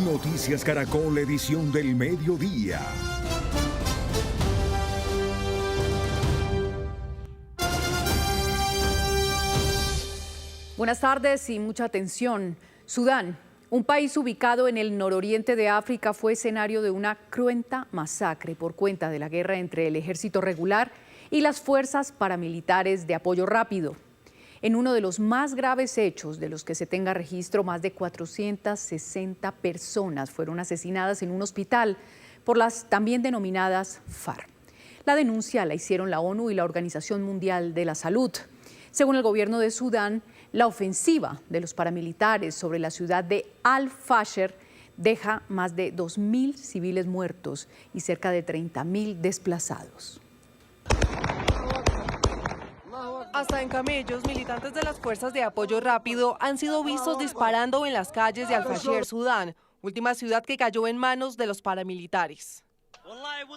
Noticias Caracol, edición del mediodía. Buenas tardes y mucha atención. Sudán, un país ubicado en el nororiente de África, fue escenario de una cruenta masacre por cuenta de la guerra entre el ejército regular y las fuerzas paramilitares de apoyo rápido. En uno de los más graves hechos de los que se tenga registro, más de 460 personas fueron asesinadas en un hospital por las también denominadas FARC. La denuncia la hicieron la ONU y la Organización Mundial de la Salud. Según el gobierno de Sudán, la ofensiva de los paramilitares sobre la ciudad de Al-Fasher deja más de 2.000 civiles muertos y cerca de 30.000 desplazados. Hasta en camellos, militantes de las fuerzas de apoyo rápido han sido vistos disparando en las calles de Al-Fasher, Sudán, última ciudad que cayó en manos de los paramilitares.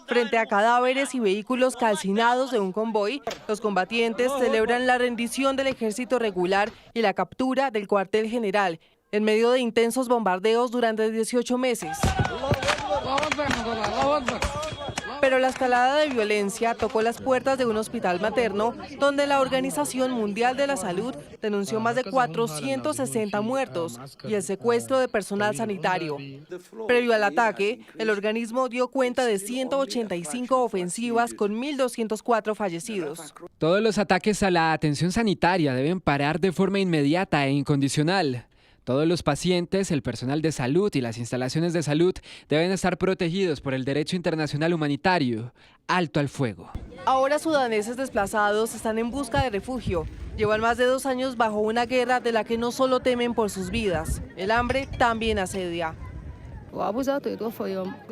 Frente a cadáveres y vehículos calcinados de un convoy, los combatientes celebran la rendición del ejército regular y la captura del cuartel general, en medio de intensos bombardeos durante 18 meses. Pero la escalada de violencia tocó las puertas de un hospital materno donde la Organización Mundial de la Salud denunció más de 460 muertos y el secuestro de personal sanitario. Previo al ataque, el organismo dio cuenta de 185 ofensivas con 1.204 fallecidos. Todos los ataques a la atención sanitaria deben parar de forma inmediata e incondicional. Todos los pacientes, el personal de salud y las instalaciones de salud deben estar protegidos por el derecho internacional humanitario. Alto al fuego. Ahora sudaneses desplazados están en busca de refugio. Llevan más de 2 años bajo una guerra de la que no solo temen por sus vidas, el hambre también asedia.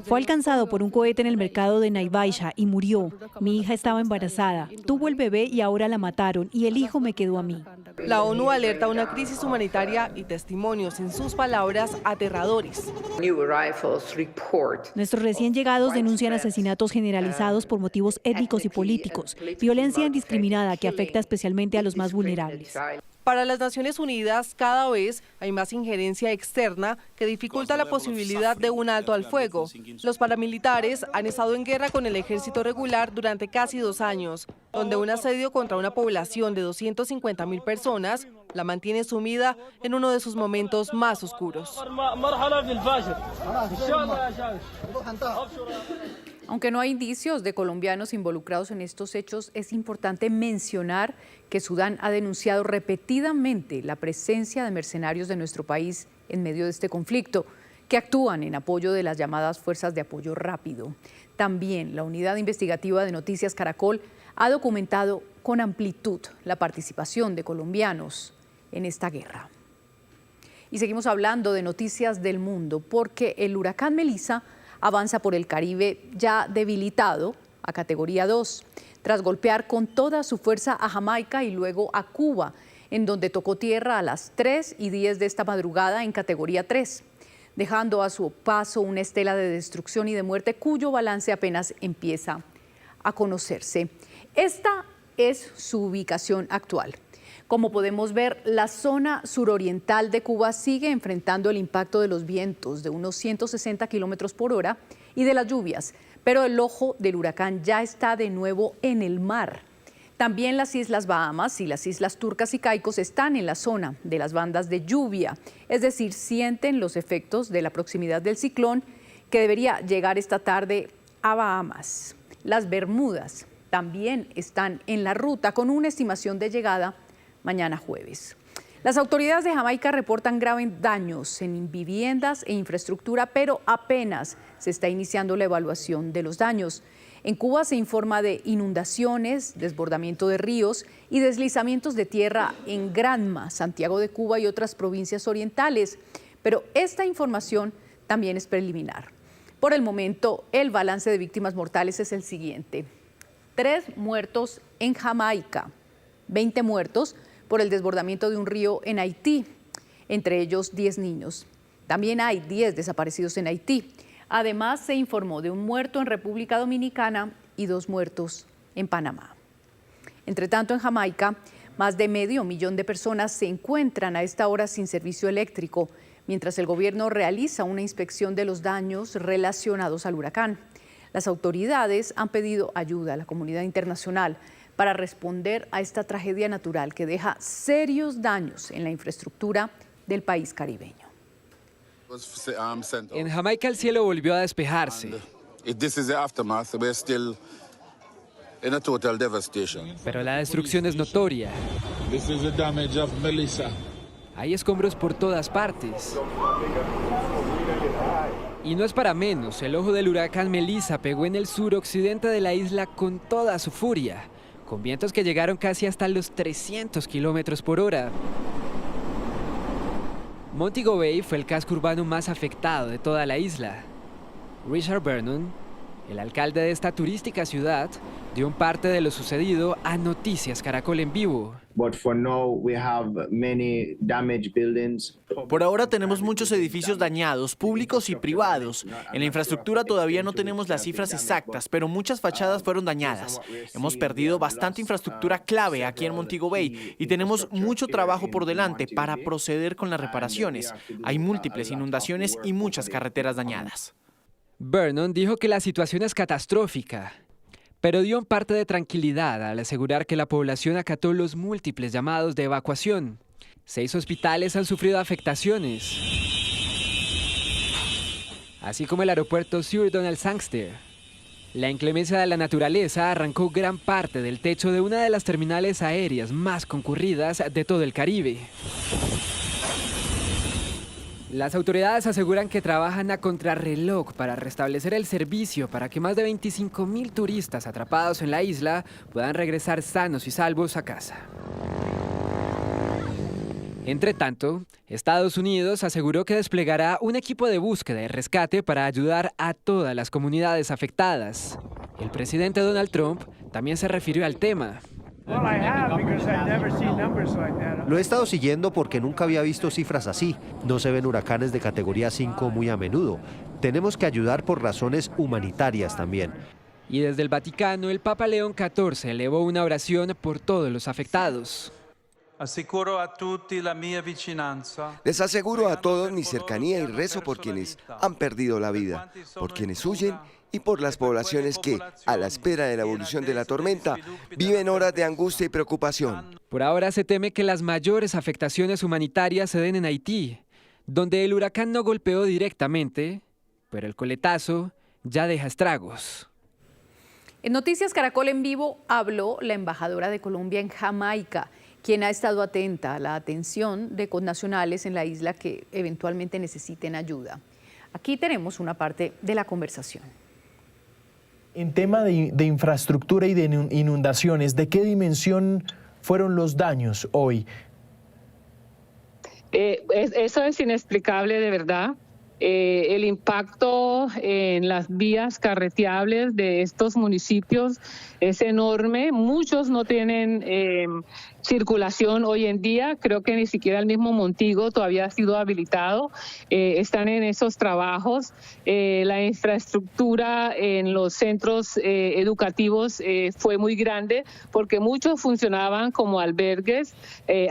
Fue alcanzado por un cohete en el mercado de Naibaisha y murió. Mi hija estaba embarazada, tuvo el bebé y ahora la mataron y el hijo me quedó a mí. La ONU alerta una crisis humanitaria y testimonios, en sus palabras, aterradores. Nuestros recién llegados denuncian asesinatos generalizados por motivos étnicos y políticos, violencia indiscriminada que afecta especialmente a los más vulnerables. Para las Naciones Unidas, cada vez hay más injerencia externa que dificulta la posibilidad de un alto al fuego. Los paramilitares han estado en guerra con el ejército regular durante casi 2 años, donde un asedio contra una población de 250.000 personas la mantiene sumida en uno de sus momentos más oscuros. Aunque no hay indicios de colombianos involucrados en estos hechos, es importante mencionar que Sudán ha denunciado repetidamente la presencia de mercenarios de nuestro país en medio de este conflicto, que actúan en apoyo de las llamadas Fuerzas de Apoyo Rápido. También la unidad investigativa de Noticias Caracol ha documentado con amplitud la participación de colombianos en esta guerra. Y seguimos hablando de noticias del mundo, porque el huracán Melissa avanza por el Caribe ya debilitado a categoría 2, tras golpear con toda su fuerza a Jamaica y luego a Cuba, en donde tocó tierra a las 3:10 de esta madrugada en categoría 3, dejando a su paso una estela de destrucción y de muerte cuyo balance apenas empieza a conocerse. Esta es su ubicación actual. Como podemos ver, la zona suroriental de Cuba sigue enfrentando el impacto de los vientos de unos 160 kilómetros por hora y de las lluvias, pero el ojo del huracán ya está de nuevo en el mar. También las Islas Bahamas y las Islas Turcas y Caicos están en la zona de las bandas de lluvia, es decir, sienten los efectos de la proximidad del ciclón que debería llegar esta tarde a Bahamas. Las Bermudas también están en la ruta con una estimación de llegada mañana jueves. Las autoridades de Jamaica reportan graves daños en viviendas e infraestructura, pero apenas se está iniciando la evaluación de los daños. En Cuba se informa de inundaciones, desbordamiento de ríos y deslizamientos de tierra en Granma, Santiago de Cuba y otras provincias orientales, pero esta información también es preliminar. Por el momento, el balance de víctimas mortales es el siguiente: 3 muertos en Jamaica, 20 muertos por el desbordamiento de un río en Haití, entre ellos 10 niños. También hay 10 desaparecidos en Haití. Además, se informó de un muerto en República Dominicana y 2 muertos en Panamá. Entre tanto, en Jamaica, más de 500.000 de personas se encuentran a esta hora sin servicio eléctrico. mientras el gobierno realiza una inspección de los daños relacionados al huracán. Las autoridades han pedido ayuda a la comunidad internacional para responder a esta tragedia natural que deja serios daños en la infraestructura del país caribeño. En Jamaica el cielo volvió a despejarse. Pero la destrucción es notoria. Hay escombros por todas partes. Y no es para menos, el ojo del huracán Melissa pegó en el suroccidente de la isla con toda su furia, con vientos que llegaron casi hasta los 300 kilómetros por hora. Montego Bay fue el casco urbano más afectado de toda la isla. Richard Vernon, el alcalde de esta turística ciudad, dio un parte de lo sucedido a Noticias Caracol en vivo. Por ahora tenemos muchos edificios dañados, públicos y privados. En la infraestructura todavía no tenemos las cifras exactas, pero muchas fachadas fueron dañadas. Hemos perdido bastante infraestructura clave aquí en Montego Bay y tenemos mucho trabajo por delante para proceder con las reparaciones. Hay múltiples inundaciones y muchas carreteras dañadas. Vernon dijo que la situación es catastrófica, pero dio un parte de tranquilidad al asegurar que la población acató los múltiples llamados de evacuación. 6 hospitales han sufrido afectaciones, así como el aeropuerto Sir Donald Sangster. La inclemencia de la naturaleza arrancó gran parte del techo de una de las terminales aéreas más concurridas de todo el Caribe. Las autoridades aseguran que trabajan a contrarreloj para restablecer el servicio para que más de 25,000 turistas atrapados en la isla puedan regresar sanos y salvos a casa. Entre tanto, Estados Unidos aseguró que desplegará un equipo de búsqueda y rescate para ayudar a todas las comunidades afectadas. El presidente Donald Trump también se refirió al tema. Lo he estado siguiendo porque nunca había visto cifras así. No se ven huracanes de categoría 5 muy a menudo. Tenemos que ayudar por razones humanitarias también. Y desde el Vaticano, el Papa León XIV elevó una oración por todos los afectados. Les aseguro a todos mi cercanía y rezo por quienes han perdido la vida, por quienes huyen y por las poblaciones que, a la espera de la evolución de la tormenta, viven horas de angustia y preocupación. Por ahora se teme que las mayores afectaciones humanitarias se den en Haití, donde el huracán no golpeó directamente, pero el coletazo ya deja estragos. En Noticias Caracol en vivo habló la embajadora de Colombia en Jamaica, quien ha estado atenta a la atención de connacionales en la isla que eventualmente necesiten ayuda. Aquí tenemos una parte de la conversación. En tema de infraestructura y de inundaciones, ¿de qué dimensión fueron los daños hoy? Eso es inexplicable de verdad. El impacto en las vías carreteables de estos municipios es enorme. Muchos no tienen circulación hoy en día. Creo que ni siquiera el mismo Montego todavía ha sido habilitado. Están en esos trabajos. La infraestructura en los centros educativos fue muy grande porque muchos funcionaban como albergues,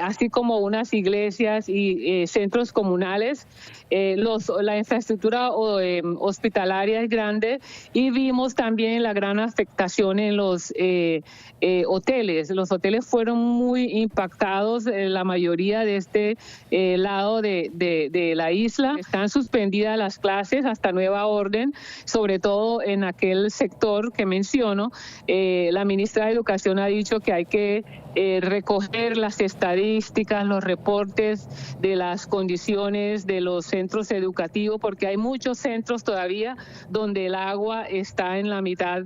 así como unas iglesias y centros comunales. La infraestructura hospitalaria es grande y vimos también la gran afectación en los hoteles. Los hoteles fueron muy impactados, la mayoría de este lado de la isla. Están suspendidas las clases hasta nueva orden, sobre todo en aquel sector que menciono. La ministra de Educación ha dicho que hay que recoger las estadísticas, los reportes de las condiciones de los centros educativos, porque hay muchos centros todavía donde el agua está en la mitad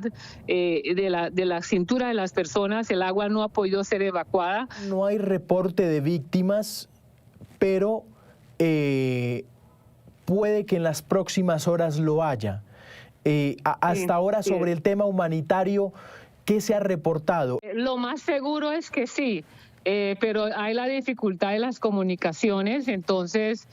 de la cintura de las personas, el agua no ha podido ser evacuada. No hay reporte de víctimas, pero puede que en las próximas horas lo haya. Hasta ahora, sobre el tema humanitario, ¿qué se ha reportado? Lo más seguro es que sí, pero hay la dificultad de las comunicaciones, entonces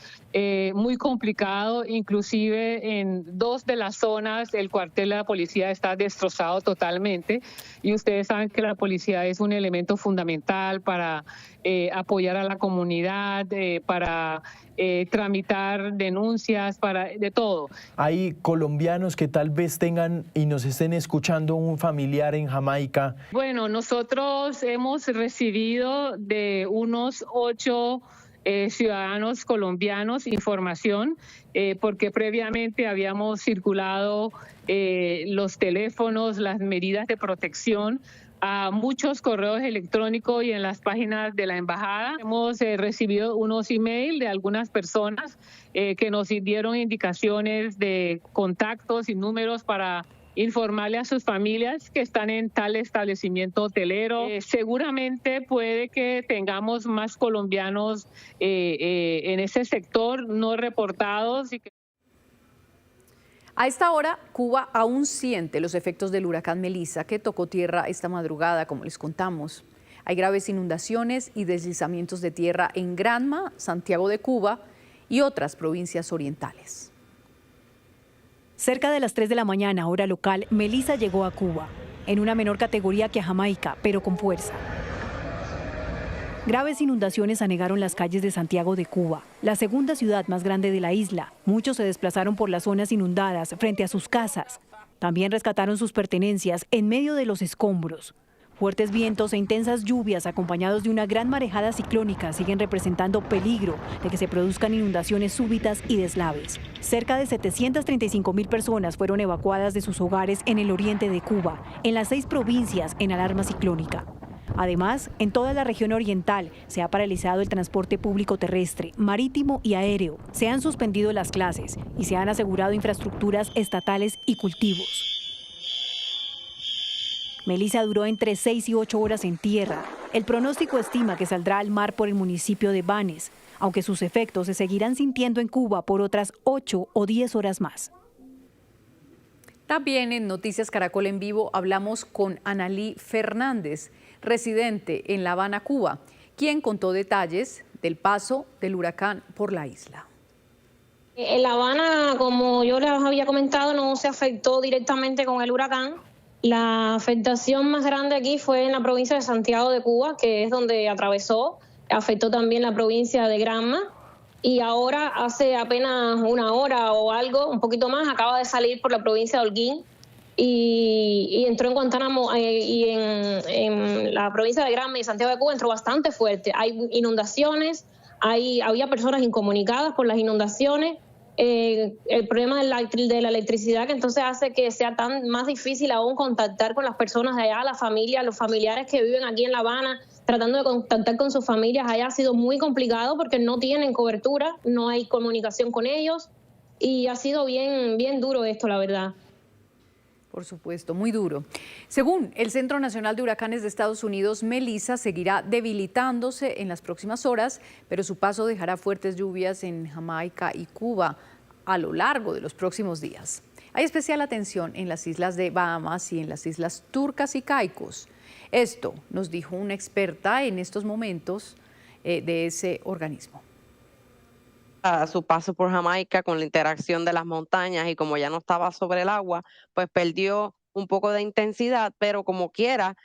muy complicado, inclusive en 2 de las zonas el cuartel de la policía está destrozado totalmente y ustedes saben que la policía es un elemento fundamental para apoyar a la comunidad, para tramitar denuncias, para de todo. Hay colombianos que tal vez tengan y nos estén escuchando un familiar en Jamaica. Bueno, nosotros hemos recibido de unos 8 ciudadanos colombianos información, porque previamente habíamos circulado los teléfonos, las medidas de protección a muchos correos electrónicos y en las páginas de la embajada. Hemos recibido unos emails de algunas personas que nos dieron indicaciones de contactos y números para informarle a sus familias que están en tal establecimiento hotelero. Seguramente puede que tengamos más colombianos en ese sector no reportados. A esta hora, Cuba aún siente los efectos del huracán Melissa, que tocó tierra esta madrugada, como les contamos. Hay graves inundaciones y deslizamientos de tierra en Granma, Santiago de Cuba y otras provincias orientales. Cerca de las 3 de la mañana, hora local, Melissa llegó a Cuba, en una menor categoría que a Jamaica, pero con fuerza. Graves inundaciones anegaron las calles de Santiago de Cuba, la segunda ciudad más grande de la isla. Muchos se desplazaron por las zonas inundadas frente a sus casas. También rescataron sus pertenencias en medio de los escombros. Fuertes vientos e intensas lluvias acompañados de una gran marejada ciclónica siguen representando peligro de que se produzcan inundaciones súbitas y deslaves. Cerca de 735.000 personas fueron evacuadas de sus hogares en el oriente de Cuba, en las 6 provincias en alarma ciclónica. Además, en toda la región oriental se ha paralizado el transporte público terrestre, marítimo y aéreo. Se han suspendido las clases y se han asegurado infraestructuras estatales y cultivos. Melissa duró entre 6 y 8 horas en tierra. El pronóstico estima que saldrá al mar por el municipio de Banes, aunque sus efectos se seguirán sintiendo en Cuba por otras 8 o 10 horas más. También en Noticias Caracol en Vivo hablamos con Analí Fernández, residente en La Habana, Cuba, quien contó detalles del paso del huracán por la isla. En La Habana, como yo les había comentado, no se afectó directamente con el huracán. La afectación más grande aquí fue en la provincia de Santiago de Cuba, que es donde atravesó. Afectó también la provincia de Granma. Y ahora, hace apenas una hora o algo, un poquito más, acaba de salir por la provincia de Holguín y entró en Guantánamo y en la provincia de Granma y Santiago de Cuba entró bastante fuerte. Hay inundaciones, había personas incomunicadas por las inundaciones. El problema de la electricidad, que entonces hace que sea más difícil aún contactar con las personas de allá, las familias, los familiares que viven aquí en La Habana, tratando de contactar con sus familias allá ha sido muy complicado porque no tienen cobertura, no hay comunicación con ellos y ha sido bien duro esto, la verdad. Por supuesto, muy duro. Según el Centro Nacional de Huracanes de Estados Unidos, Melissa seguirá debilitándose en las próximas horas, pero su paso dejará fuertes lluvias en Jamaica y Cuba a lo largo de los próximos días. Hay especial atención en las islas de Bahamas y en las islas Turcas y Caicos. Esto nos dijo una experta en estos momentos de ese organismo. A su paso por Jamaica con la interacción de las montañas y como ya no estaba sobre el agua, pues perdió un poco de intensidad, pero como quiera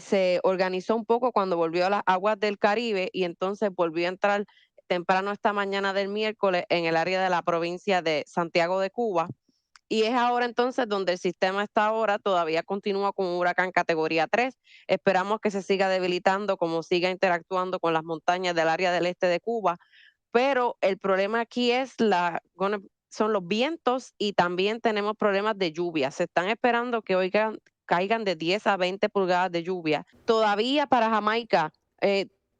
se organizó un poco cuando volvió a las aguas del Caribe y entonces volvió a entrar temprano esta mañana del miércoles en el área de la provincia de Santiago de Cuba. Y es ahora entonces donde el sistema está ahora, todavía continúa con un huracán categoría 3. Esperamos que se siga debilitando como siga interactuando con las montañas del área del este de Cuba. Pero el problema aquí son los vientos y también tenemos problemas de lluvia. Se están esperando que hoy caigan de 10 a 20 pulgadas de lluvia. Todavía para Jamaica,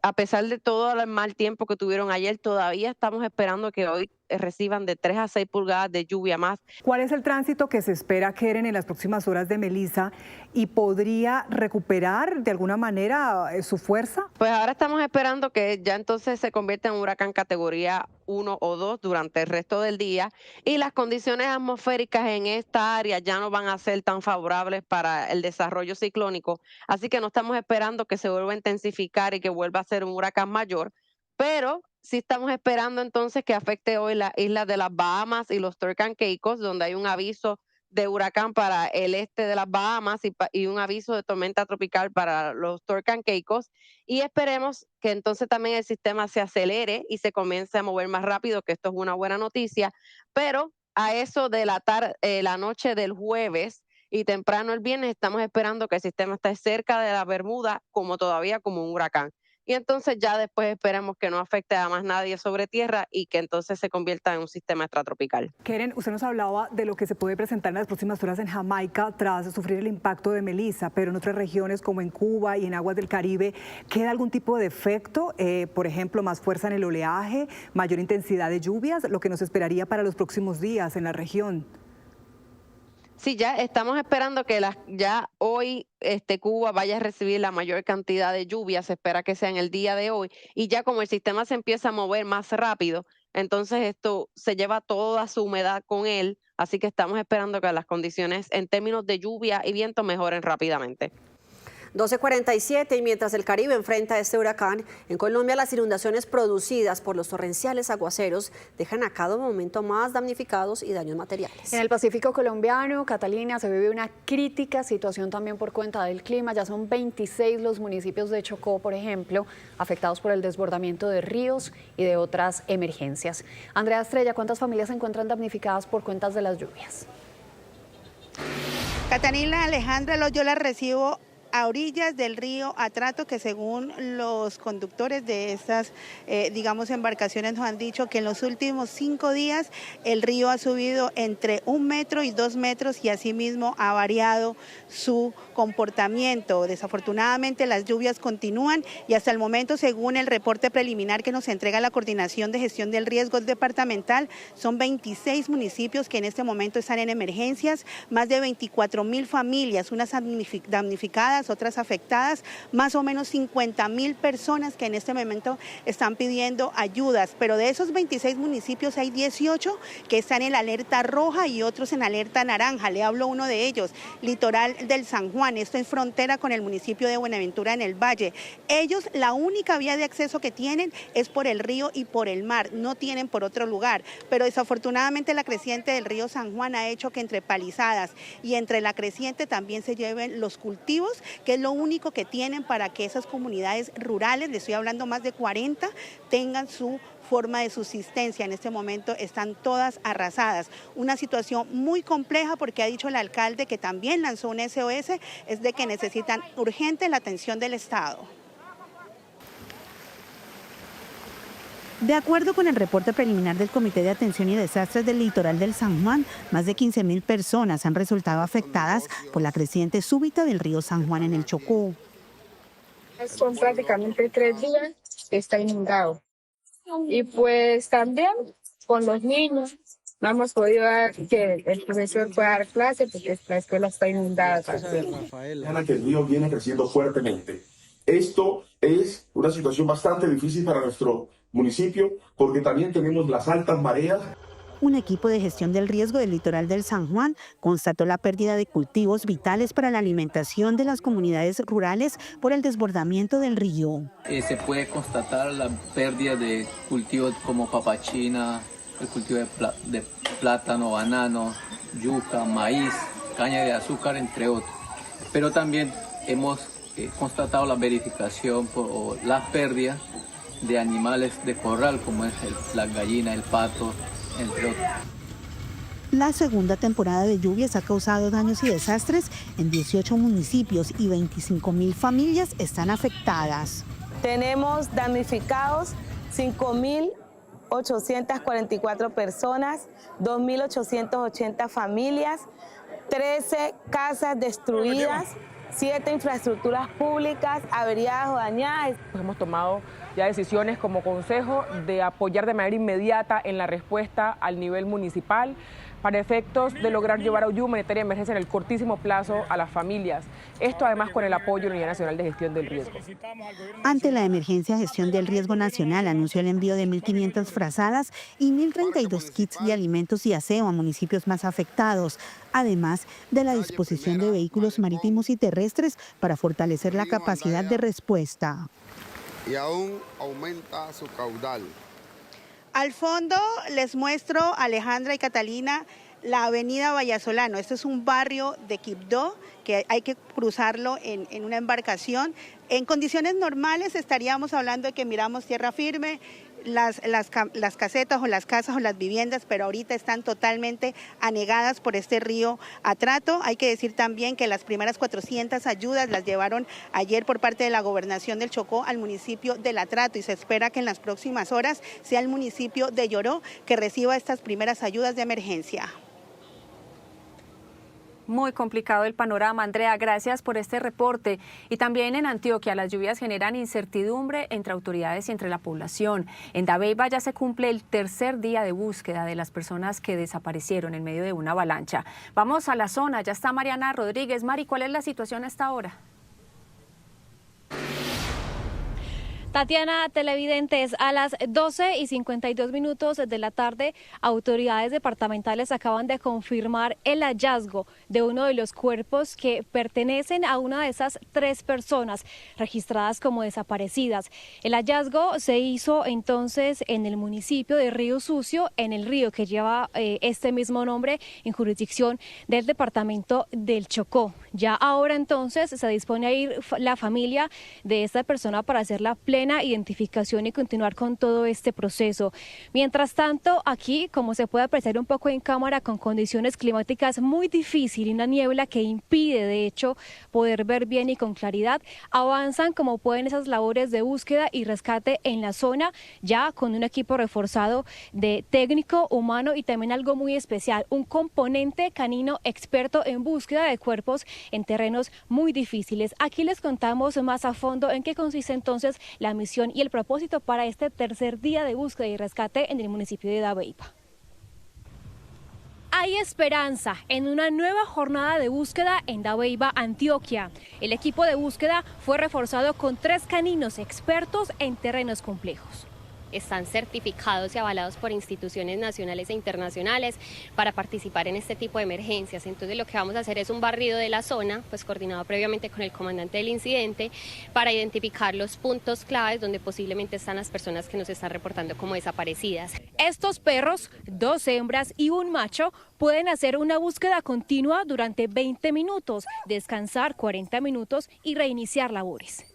a pesar de todo el mal tiempo que tuvieron ayer, todavía estamos esperando que hoy reciban de 3 a 6 pulgadas de lluvia más. ¿Cuál es el tránsito que se espera, Keren, en las próximas horas de Melissa y podría recuperar de alguna manera su fuerza? Pues ahora estamos esperando que ya entonces se convierta en un huracán categoría 1 o 2 durante el resto del día y las condiciones atmosféricas en esta área ya no van a ser tan favorables para el desarrollo ciclónico, así que no estamos esperando que se vuelva a intensificar y que vuelva a ser un huracán mayor, pero sí estamos esperando entonces que afecte hoy las islas de las Bahamas y los Turks and Caicos, donde hay un aviso de huracán para el este de las Bahamas y un aviso de tormenta tropical para los Turks and Caicos. Y esperemos que entonces también el sistema se acelere y se comience a mover más rápido, que esto es una buena noticia. Pero a eso de la noche del jueves y temprano el viernes, estamos esperando que el sistema esté cerca de la Bermuda todavía como un huracán. Y entonces ya después esperemos que no afecte a más nadie sobre tierra y que entonces se convierta en un sistema extratropical. Keren, usted nos hablaba de lo que se puede presentar en las próximas horas en Jamaica tras sufrir el impacto de Melissa, pero en otras regiones como en Cuba y en aguas del Caribe, ¿queda algún tipo de efecto? Por ejemplo, más fuerza en el oleaje, mayor intensidad de lluvias, lo que nos esperaría para los próximos días en la región. Sí, ya estamos esperando que ya hoy Cuba vaya a recibir la mayor cantidad de lluvia, se espera que sea en el día de hoy, y ya como el sistema se empieza a mover más rápido, entonces esto se lleva toda su humedad con él, así que estamos esperando que las condiciones en términos de lluvia y viento mejoren rápidamente. 12:47 y mientras el Caribe enfrenta este huracán, en Colombia las inundaciones producidas por los torrenciales aguaceros dejan a cada momento más damnificados y daños materiales. En el Pacífico colombiano, Catalina, se vive una crítica situación también por cuenta del clima. Ya son 26 los municipios de Chocó, por ejemplo, afectados por el desbordamiento de ríos y de otras emergencias. Andrea Estrella, ¿cuántas familias se encuentran damnificadas por cuentas de las lluvias? Catalina Alejandra, yo la recibo a orillas del río Atrato, que según los conductores de estas, embarcaciones nos han dicho que en los últimos 5 días el río ha subido entre 1 metro y 2 metros y asimismo ha variado su comportamiento. Desafortunadamente las lluvias continúan y hasta el momento, según el reporte preliminar que nos entrega la Coordinación de Gestión del Riesgo Departamental, son 26 municipios que en este momento están en emergencias, más de 24.000 familias, unas damnificadas, otras afectadas, más o menos 50.000 personas que en este momento están pidiendo ayudas, pero de esos 26 municipios hay 18 que están en alerta roja y otros en alerta naranja. Le hablo uno de ellos, Litoral del San Juan, esto en frontera con el municipio de Buenaventura en el Valle. Ellos, la única vía de acceso que tienen es por el río y por el mar, no tienen por otro lugar, pero desafortunadamente la creciente del río San Juan ha hecho que entre Palizadas y entre la creciente también se lleven los cultivos, que es lo único que tienen para que esas comunidades rurales, les estoy hablando más de 40, tengan su forma de subsistencia. En este momento están todas arrasadas. Una situación muy compleja porque ha dicho el alcalde, que también lanzó un SOS, es de que necesitan urgente la atención del Estado. De acuerdo con el reporte preliminar del Comité de Atención y Desastres del Litoral del San Juan, más de 15.000 personas han resultado afectadas por la creciente súbita del río San Juan en el Chocó. Son prácticamente 3 días que está inundado. Y pues también con los niños no hemos podido dar que el profesor pueda dar clase porque la escuela está inundada también. Que el río viene creciendo fuertemente. Esto es una situación bastante difícil para nuestro municipio porque también tenemos las altas mareas. Un equipo de gestión del riesgo del Litoral del San Juan constató la pérdida de cultivos vitales para la alimentación de las comunidades rurales por el desbordamiento del río. Se puede constatar la pérdida de cultivos como papachina, el cultivo de plátano, banano, yuca, maíz, caña de azúcar, entre otros. Pero también hemos constatado la verificación o las pérdidas de animales de corral, como es la gallina, el pato, entre otros. La segunda temporada de lluvias ha causado daños y desastres en 18 municipios y 25.000 familias están afectadas. Tenemos damnificados 5.844 personas, 2.880 familias, 13 casas destruidas, 7 infraestructuras públicas averiadas o dañadas. Hemos tomado ya decisiones como consejo de apoyar de manera inmediata en la respuesta al nivel municipal para efectos de lograr llevar ayuda humanitaria de emergencia en el cortísimo plazo a las familias. Esto además con el apoyo de la Unidad Nacional de Gestión del Riesgo. Ante la emergencia Gestión del Riesgo Nacional anunció el envío de 1.500 frazadas y 1.032 kits de alimentos y aseo a municipios más afectados, además de la disposición de vehículos marítimos y terrestres para fortalecer la capacidad de respuesta. Y aún aumenta su caudal. Al fondo les muestro, Alejandra y Catalina, la avenida Vallasolano. Este es un barrio de Quibdó que hay que cruzarlo en una embarcación. En condiciones normales estaríamos hablando de que miramos tierra firme, las casetas o las casas o las viviendas, pero ahorita están totalmente anegadas por este río Atrato. Hay que decir también que las primeras 400 ayudas las llevaron ayer por parte de la Gobernación del Chocó al municipio del Atrato y se espera que en las próximas horas sea el municipio de Lloró que reciba estas primeras ayudas de emergencia. Muy complicado el panorama. Andrea, gracias por este reporte. Y también en Antioquia las lluvias generan incertidumbre entre autoridades y entre la población. En Dabeiba ya se cumple el tercer día de búsqueda de las personas que desaparecieron en medio de una avalancha. Vamos a la zona, ya está Mariana Rodríguez. Mari, ¿cuál es la situación hasta ahora? Tatiana, televidentes, a las 12:52 de la tarde, autoridades departamentales acaban de confirmar el hallazgo de uno de los cuerpos que pertenecen a una de esas 3 personas registradas como desaparecidas. El hallazgo se hizo entonces en el municipio de Río Sucio, en el río que lleva este mismo nombre en jurisdicción del departamento del Chocó. Ya ahora entonces se dispone a ir la familia de esta persona para hacer la plena identificación y continuar con todo este proceso. Mientras tanto, aquí, como se puede apreciar un poco en cámara, con condiciones climáticas muy difíciles y una niebla que impide, de hecho, poder ver bien y con claridad, avanzan como pueden esas labores de búsqueda y rescate en la zona, ya con un equipo reforzado de técnico, humano y también algo muy especial, un componente canino experto en búsqueda de cuerpos en terrenos muy difíciles. Aquí les contamos más a fondo en qué consiste entonces la misión y el propósito para este tercer día de búsqueda y rescate en el municipio de Dabeiba. Hay esperanza en una nueva jornada de búsqueda en Dabeiba, Antioquia. El equipo de búsqueda fue reforzado con 3 caninos expertos en terrenos complejos. Están certificados y avalados por instituciones nacionales e internacionales para participar en este tipo de emergencias. Entonces lo que vamos a hacer es un barrido de la zona, pues coordinado previamente con el comandante del incidente, para identificar los puntos claves donde posiblemente están las personas que nos están reportando como desaparecidas. Estos perros, 2 hembras y un macho, pueden hacer una búsqueda continua durante 20 minutos, descansar 40 minutos y reiniciar labores.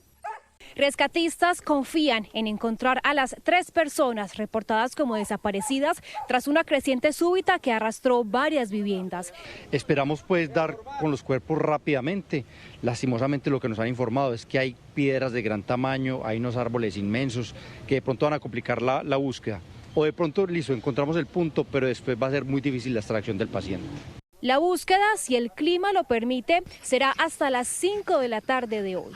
Rescatistas confían en encontrar a las 3 personas reportadas como desaparecidas tras una creciente súbita que arrastró varias viviendas. Esperamos pues dar con los cuerpos rápidamente. Lastimosamente lo que nos han informado es que hay piedras de gran tamaño, hay unos árboles inmensos que de pronto van a complicar la búsqueda. O de pronto, listo, encontramos el punto, pero después va a ser muy difícil la extracción del paciente. La búsqueda, si el clima lo permite, será hasta las 5 de la tarde de hoy.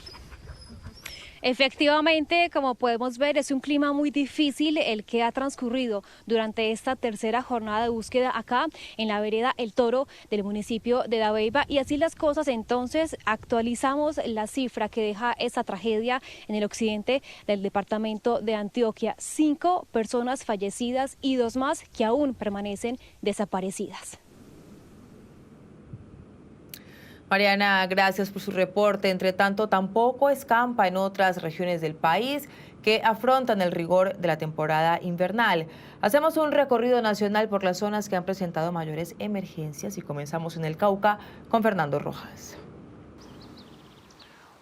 Efectivamente, como podemos ver, es un clima muy difícil el que ha transcurrido durante esta tercera jornada de búsqueda acá en la vereda El Toro del municipio de Dabeiba. Y así las cosas, entonces actualizamos la cifra que deja esta tragedia en el occidente del departamento de Antioquia. 5 personas fallecidas y 2 más que aún permanecen desaparecidas. Mariana, gracias por su reporte. Entre tanto, tampoco escampa en otras regiones del país que afrontan el rigor de la temporada invernal. Hacemos un recorrido nacional por las zonas que han presentado mayores emergencias y comenzamos en el Cauca con Fernando Rojas.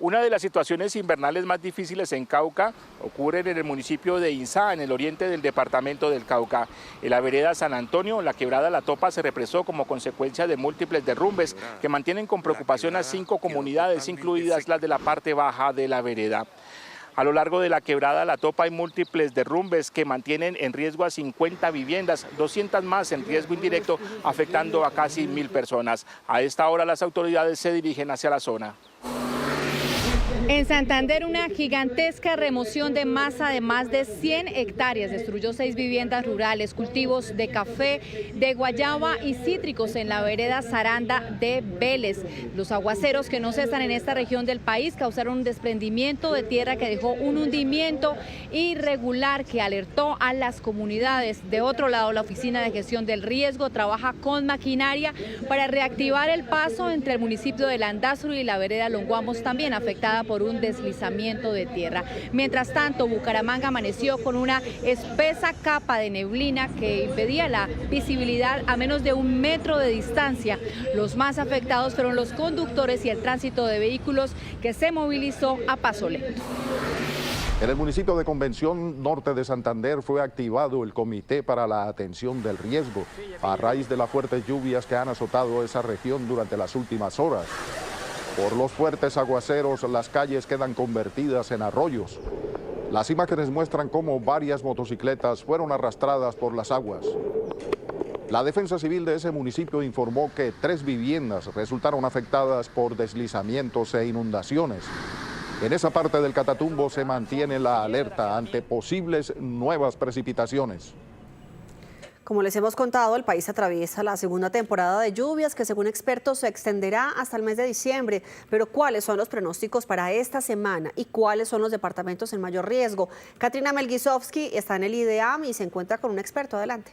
Una de las situaciones invernales más difíciles en Cauca ocurre en el municipio de Inzá, en el oriente del departamento del Cauca. En la vereda San Antonio, la quebrada La Topa se represó como consecuencia de múltiples derrumbes que mantienen con preocupación a 5 comunidades, incluidas las de la parte baja de la vereda. A lo largo de la quebrada La Topa hay múltiples derrumbes que mantienen en riesgo a 50 viviendas, 200 más en riesgo indirecto, afectando a casi 1000 personas. A esta hora las autoridades se dirigen hacia la zona. En Santander, una gigantesca remoción de masa de más de 100 hectáreas destruyó 6 viviendas rurales, cultivos de café, de guayaba y cítricos en la vereda Saranda de Vélez. Los aguaceros que no cesan en esta región del país causaron un desprendimiento de tierra que dejó un hundimiento irregular que alertó a las comunidades. De otro lado, la Oficina de Gestión del Riesgo trabaja con maquinaria para reactivar el paso entre el municipio de Landazuri y la vereda Longuamos, también afectada por por un deslizamiento de tierra. Mientras tanto, Bucaramanga amaneció con una espesa capa de neblina que impedía la visibilidad a menos de 1 metro de distancia. Los más afectados fueron los conductores y el tránsito de vehículos, que se movilizó a paso lento. En el municipio de Convención Norte de Santander fue activado el Comité para la Atención del Riesgo a raíz de las fuertes lluvias que han azotado esa región durante las últimas horas. Por los fuertes aguaceros, las calles quedan convertidas en arroyos. Las imágenes muestran cómo varias motocicletas fueron arrastradas por las aguas. La Defensa Civil de ese municipio informó que 3 viviendas resultaron afectadas por deslizamientos e inundaciones. En esa parte del Catatumbo se mantiene la alerta ante posibles nuevas precipitaciones. Como les hemos contado, el país atraviesa la segunda temporada de lluvias que, según expertos, se extenderá hasta el mes de diciembre. Pero ¿cuáles son los pronósticos para esta semana y cuáles son los departamentos en mayor riesgo? Katrina Melguizowski está en el IDEAM y se encuentra con un experto. Adelante.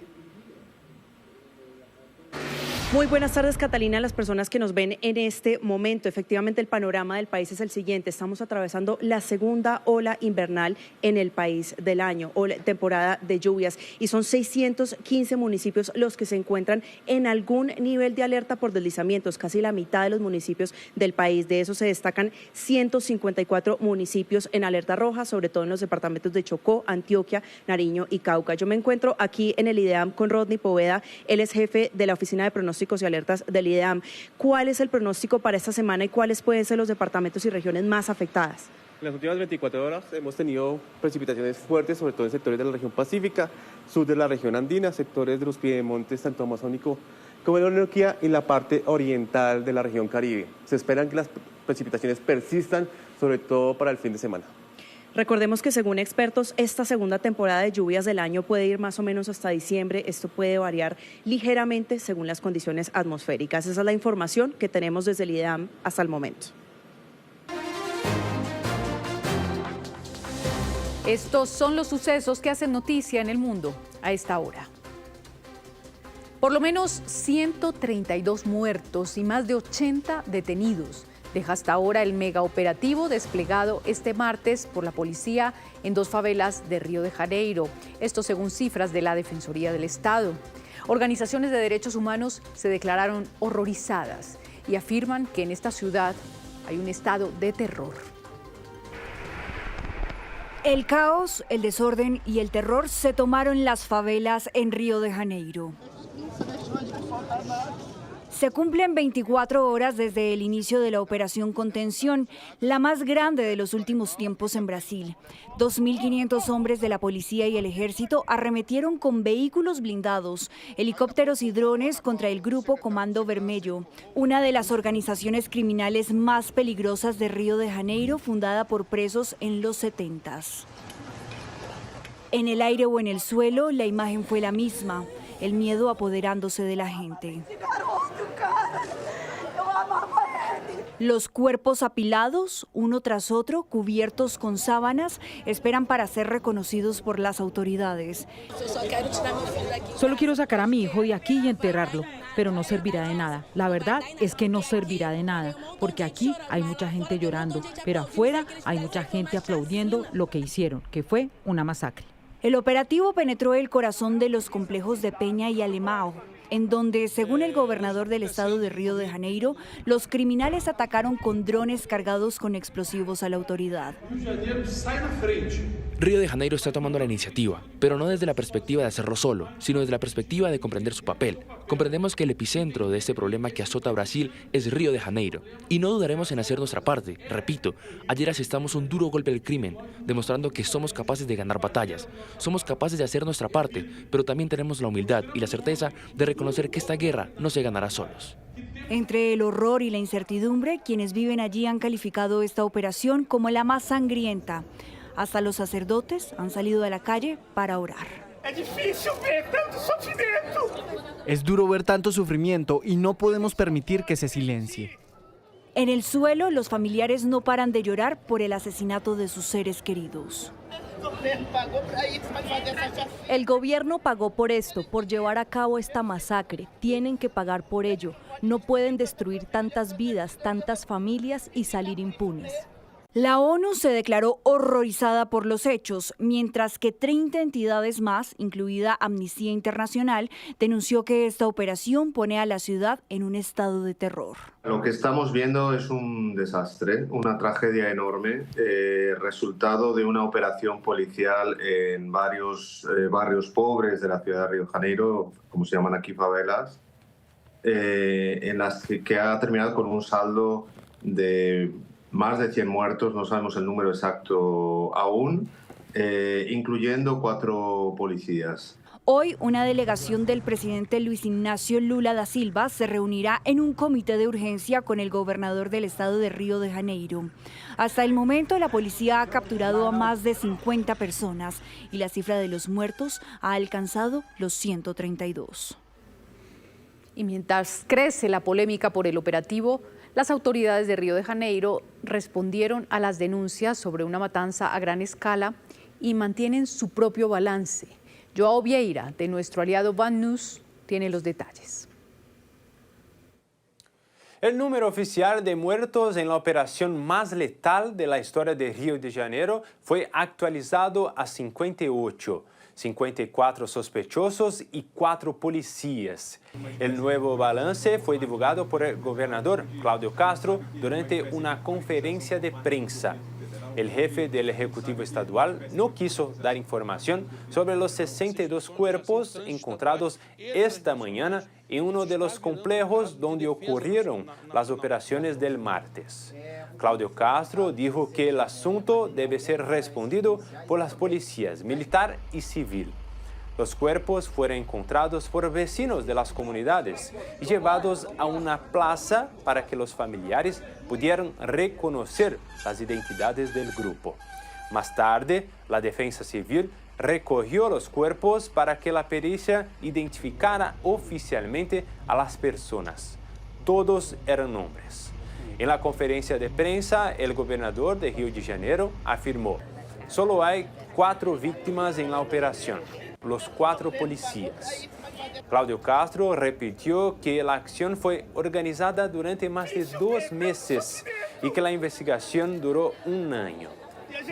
Muy buenas tardes, Catalina, a las personas que nos ven en este momento. Efectivamente, el panorama del país es el siguiente. Estamos atravesando la segunda ola invernal en el país del año, o temporada de lluvias, y son 615 municipios los que se encuentran en algún nivel de alerta por deslizamientos, casi la mitad de los municipios del país. De eso se destacan 154 municipios en alerta roja, sobre todo en los departamentos de Chocó, Antioquia, Nariño y Cauca. Yo me encuentro aquí en el IDEAM con Rodney Poveda. Él es jefe de la Oficina de Pronósticos y Alertas del IDEAM. ¿Cuál es el pronóstico para esta semana y cuáles pueden ser los departamentos y regiones más afectadas? En las últimas 24 horas hemos tenido precipitaciones fuertes, sobre todo en sectores de la región pacífica, sur de la región andina, sectores de los piedemontes, tanto amazónico como de la Orinoquía, y la parte oriental de la región Caribe. Se esperan que las precipitaciones persistan, sobre todo para el fin de semana. Recordemos que, según expertos, esta segunda temporada de lluvias del año puede ir más o menos hasta diciembre. Esto puede variar ligeramente según las condiciones atmosféricas. Esa es la información que tenemos desde el IDEAM hasta el momento. Estos son los sucesos que hacen noticia en el mundo a esta hora. Por lo menos 132 muertos y más de 80 detenidos deja hasta ahora el megaoperativo desplegado este martes por la policía en 2 favelas de Río de Janeiro. Esto según cifras de la Defensoría del Estado. Organizaciones de derechos humanos se declararon horrorizadas y afirman que en esta ciudad hay un estado de terror. El caos, el desorden y el terror se tomaron las favelas en Río de Janeiro. Se cumplen 24 horas desde el inicio de la operación Contención, la más grande de los últimos tiempos en Brasil. 2.500 hombres de la policía y el ejército arremetieron con vehículos blindados, helicópteros y drones contra el Grupo Comando Vermelho, una de las organizaciones criminales más peligrosas de Río de Janeiro, fundada por presos en los 70s. En el aire o en el suelo, la imagen fue la misma, el miedo apoderándose de la gente. Los cuerpos apilados, uno tras otro, cubiertos con sábanas, esperan para ser reconocidos por las autoridades. Solo quiero sacar a mi hijo de aquí y enterrarlo, pero no servirá de nada. La verdad es que no servirá de nada, porque aquí hay mucha gente llorando, pero afuera hay mucha gente aplaudiendo lo que hicieron, que fue una masacre. El operativo penetró el corazón de los complejos de Peña y Alemão, en donde, según el gobernador del estado de Río de Janeiro, los criminales atacaron con drones cargados con explosivos a la autoridad. Río de Janeiro está tomando la iniciativa, pero no desde la perspectiva de hacerlo solo, sino desde la perspectiva de comprender su papel. Comprendemos que el epicentro de este problema que azota a Brasil es Río de Janeiro, y no dudaremos en hacer nuestra parte. Repito, ayer asestamos un duro golpe al crimen, demostrando que somos capaces de ganar batallas, somos capaces de hacer nuestra parte, pero también tenemos la humildad y la certeza de reconocer que esta guerra no se ganará solos. Entre el horror y la incertidumbre, quienes viven allí han calificado esta operación como la más sangrienta. Hasta los sacerdotes han salido a la calle para orar. Es duro ver tanto sufrimiento y no podemos permitir que se silencie. En el suelo, los familiares no paran de llorar por el asesinato de sus seres queridos. El gobierno pagó por esto, por llevar a cabo esta masacre. Tienen que pagar por ello. No pueden destruir tantas vidas, tantas familias y salir impunes. La ONU se declaró horrorizada por los hechos, mientras que 30 entidades más, incluida Amnistía Internacional, denunció que esta operación pone a la ciudad en un estado de terror. Lo que estamos viendo es un desastre, una tragedia enorme, resultado de una operación policial en varios barrios pobres de la ciudad de Río de Janeiro, como se llaman aquí favelas, en las que ha terminado con un saldo de más de 100 muertos, no sabemos el número exacto aún, incluyendo 4 policías. Hoy, una delegación del presidente Luis Ignacio Lula da Silva se reunirá en un comité de urgencia con el gobernador del estado de Río de Janeiro. Hasta el momento, la policía ha capturado a más de 50 personas y la cifra de los muertos ha alcanzado los 132. Y mientras crece la polémica por el operativo, las autoridades de Río de Janeiro respondieron a las denuncias sobre una matanza a gran escala y mantienen su propio balance. Joao Vieira, de nuestro aliado Van News, tiene los detalles. El número oficial de muertos en la operación más letal de la historia de Río de Janeiro fue actualizado a 58. 54 sospechosos y 4 policías. El nuevo balance fue divulgado por el gobernador Cláudio Castro durante una conferencia de prensa. El jefe del Ejecutivo Estadual no quiso dar información sobre los 62 cuerpos encontrados esta mañana en uno de los complejos donde ocurrieron las operaciones del martes. Cláudio Castro dijo que el asunto debe ser respondido por las policías militar y civil. Los cuerpos fueron encontrados por vecinos de las comunidades y llevados a una plaza para que los familiares pudieran reconocer las identidades del grupo. Más tarde, la Defensa Civil recogió los cuerpos para que la pericia identificara oficialmente a las personas. Todos eran hombres. En la conferencia de prensa, el gobernador de Río de Janeiro afirmó: solo hay 4 víctimas en la operación, los 4 policías. Cláudio Castro repitió que la acción fue organizada durante más de 2 meses y que la investigación duró 1 año.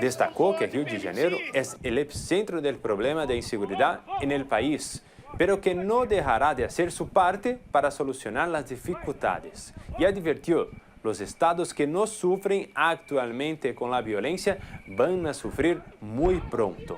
Destacó que Río de Janeiro es el epicentro del problema de inseguridad en el país, pero que no dejará de hacer su parte para solucionar las dificultades. Y advirtió: los estados que no sufren actualmente con la violencia van a sufrir muy pronto.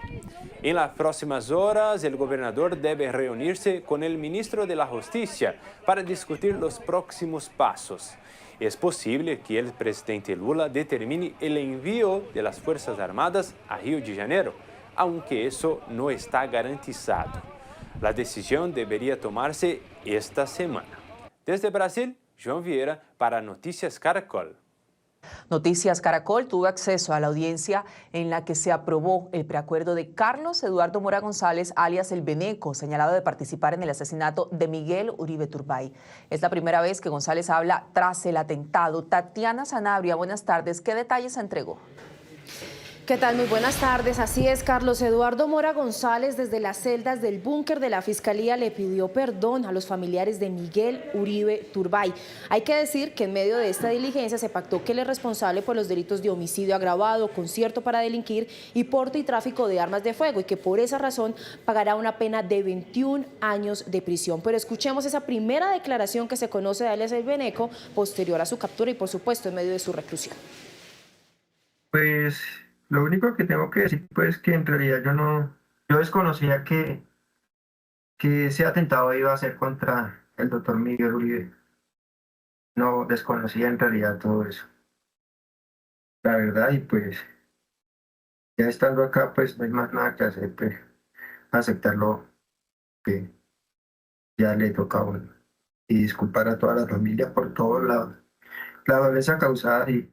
En las próximas horas, el gobernador debe reunirse con el ministro de la Justicia para discutir los próximos pasos. Es posible que el presidente Lula determine el envío de las Fuerzas Armadas a Río de Janeiro, aunque eso no está garantizado. La decisión debería tomarse esta semana. Desde Brasil, João Vieira para Noticias Caracol. Noticias Caracol tuvo acceso a la audiencia en la que se aprobó el preacuerdo de Carlos Eduardo Mora González, alias El Beneco, señalado de participar en el asesinato de Miguel Uribe Turbay. Es la primera vez que González habla tras el atentado. Tatiana Sanabria, buenas tardes. ¿Qué detalles entregó? ¿Qué tal? Muy buenas tardes. Así es, Carlos Eduardo Mora González, desde las celdas del búnker de la Fiscalía, le pidió perdón a los familiares de Miguel Uribe Turbay. Hay que decir que en medio de esta diligencia se pactó que él es responsable por los delitos de homicidio agravado, concierto para delinquir y porte y tráfico de armas de fuego, y que por esa razón pagará una pena de 21 años de prisión. Pero escuchemos esa primera declaración que se conoce de alias El Beneco posterior a su captura y, por supuesto, en medio de su reclusión. Pues lo único que tengo que decir, pues, que en realidad yo desconocía que ese atentado iba a ser contra el doctor Miguel Uribe. No desconocía en realidad todo eso. La verdad, y pues, ya estando acá, pues no hay más nada que hacer, pues, aceptarlo que ya le toca a uno. Y disculpar a toda la familia por toda la violencia causada y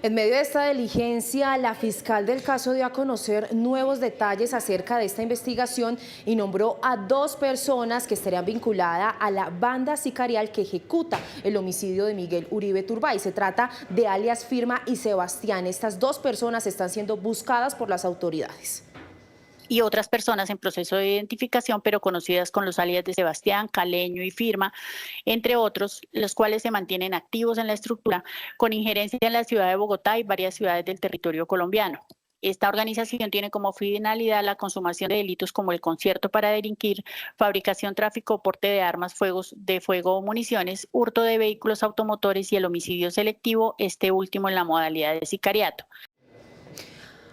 En medio de esta diligencia, la fiscal del caso dio a conocer nuevos detalles acerca de esta investigación y nombró a 2 personas que estarían vinculadas a la banda sicarial que ejecuta el homicidio de Miguel Uribe Turbay. Se trata de alias Firma y Sebastián. Estas 2 personas están siendo buscadas por las autoridades. y otras personas en proceso de identificación, pero conocidas con los alias de Sebastián, Caleño y Firma, entre otros, los cuales se mantienen activos en la estructura con injerencia en la ciudad de Bogotá y varias ciudades del territorio colombiano. Esta organización tiene como finalidad la consumación de delitos como el concierto para delinquir, fabricación, tráfico, porte de armas de fuego o municiones, hurto de vehículos automotores y el homicidio selectivo, este último en la modalidad de sicariato.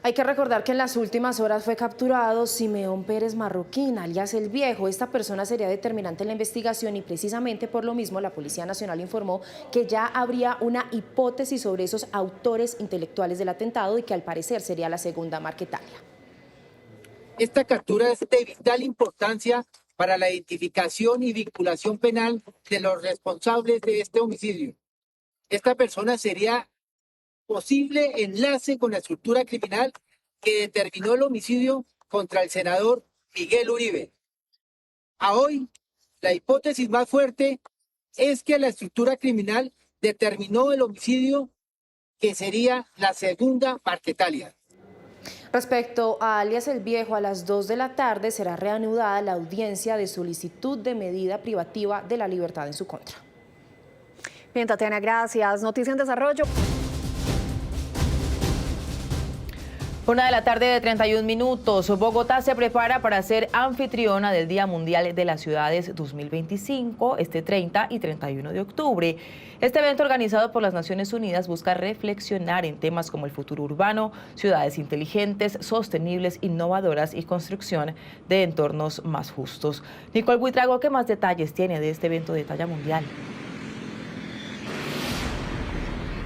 Hay que recordar que en las últimas horas fue capturado Simeón Pérez Marroquín, alias El Viejo. Esta persona sería determinante en la investigación y precisamente por lo mismo la Policía Nacional informó que ya habría una hipótesis sobre esos autores intelectuales del atentado y que al parecer sería la segunda Marquetalia. Esta captura es de vital importancia para la identificación y vinculación penal de los responsables de este homicidio. Esta persona sería posible enlace con la estructura criminal que determinó el homicidio contra el senador Miguel Uribe. A hoy, la hipótesis más fuerte es que la estructura criminal determinó el homicidio que sería la segunda Marquetalia. Respecto a alias El Viejo, a las 2 de la tarde será reanudada la audiencia de solicitud de medida privativa de la libertad en su contra. Bien, Tatiana, gracias. Noticia en desarrollo. 1 de la tarde de 31 minutos. Bogotá se prepara para ser anfitriona del Día Mundial de las Ciudades 2025, este 30 y 31 de octubre. Este evento organizado por las Naciones Unidas busca reflexionar en temas como el futuro urbano, ciudades inteligentes, sostenibles, innovadoras y construcción de entornos más justos. Nicole Buitrago, ¿qué más detalles tiene de este evento de talla mundial?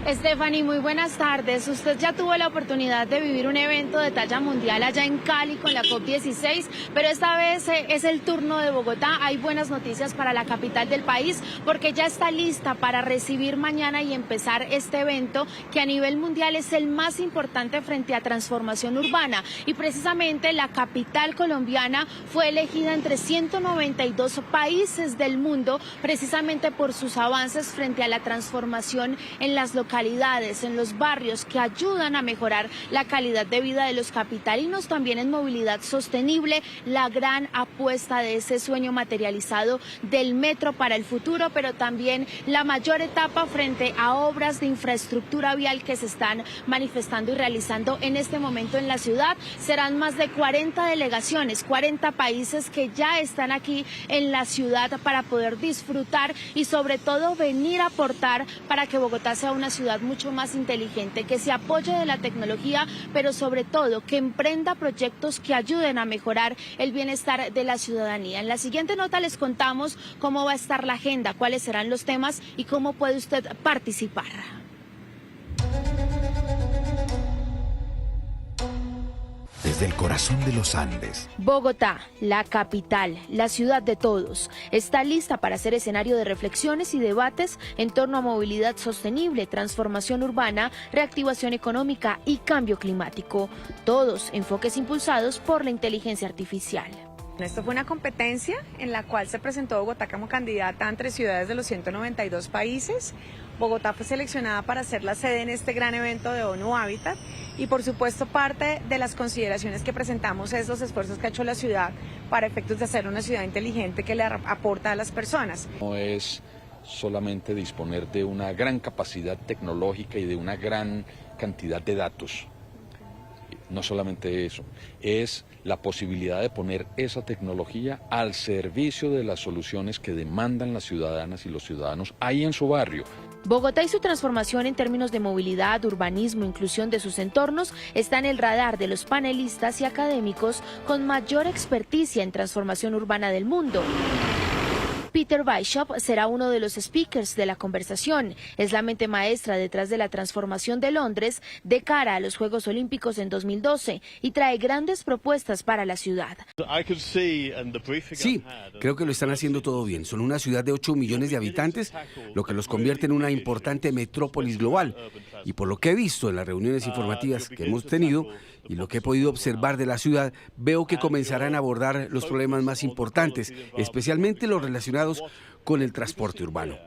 Stephanie, muy buenas tardes. Usted ya tuvo la oportunidad de vivir un evento de talla mundial allá en Cali con la COP16, pero esta vez es el turno de Bogotá. Hay buenas noticias para la capital del país porque ya está lista para recibir mañana y empezar este evento que a nivel mundial es el más importante frente a transformación urbana. Y precisamente la capital colombiana fue elegida entre 192 países del mundo precisamente por sus avances frente a la transformación en las localidades, en los barrios que ayudan a mejorar la calidad de vida de los capitalinos, también en movilidad sostenible, la gran apuesta de ese sueño materializado del metro para el futuro, pero también la mayor etapa frente a obras de infraestructura vial que se están manifestando y realizando en este momento en la ciudad. Serán más de 40 delegaciones, 40 países que ya están aquí en la ciudad para poder disfrutar y sobre todo venir a aportar para que Bogotá sea una ciudad mucho más inteligente, que se apoye de la tecnología, pero sobre todo que emprenda proyectos que ayuden a mejorar el bienestar de la ciudadanía. En la siguiente nota les contamos cómo va a estar la agenda, cuáles serán los temas y cómo puede usted participar. Desde el corazón de los Andes. Bogotá, la capital, la ciudad de todos, está lista para ser escenario de reflexiones y debates en torno a movilidad sostenible, transformación urbana, reactivación económica y cambio climático. Todos enfoques impulsados por la inteligencia artificial. Esto fue una competencia en la cual se presentó Bogotá como candidata entre ciudades de los 192 países. Bogotá fue seleccionada para ser la sede en este gran evento de ONU Habitat y por supuesto parte de las consideraciones que presentamos es los esfuerzos que ha hecho la ciudad para efectos de hacer una ciudad inteligente que le aporta a las personas. No es solamente disponer de una gran capacidad tecnológica y de una gran cantidad de datos. No solamente eso, es la posibilidad de poner esa tecnología al servicio de las soluciones que demandan las ciudadanas y los ciudadanos ahí en su barrio. Bogotá y su transformación en términos de movilidad, urbanismo, inclusión de sus entornos está en el radar de los panelistas y académicos con mayor experticia en transformación urbana del mundo. Peter Bishop será uno de los speakers de la conversación. Es la mente maestra detrás de la transformación de Londres de cara a los Juegos Olímpicos en 2012 y trae grandes propuestas para la ciudad. Sí, creo que lo están haciendo todo bien. Son una ciudad de 8 millones de habitantes, lo que los convierte en una importante metrópolis global. Y por lo que he visto en las reuniones informativas que hemos tenido y lo que he podido observar de la ciudad, veo que comenzarán a abordar los problemas más importantes, especialmente los relacionados con el transporte urbano.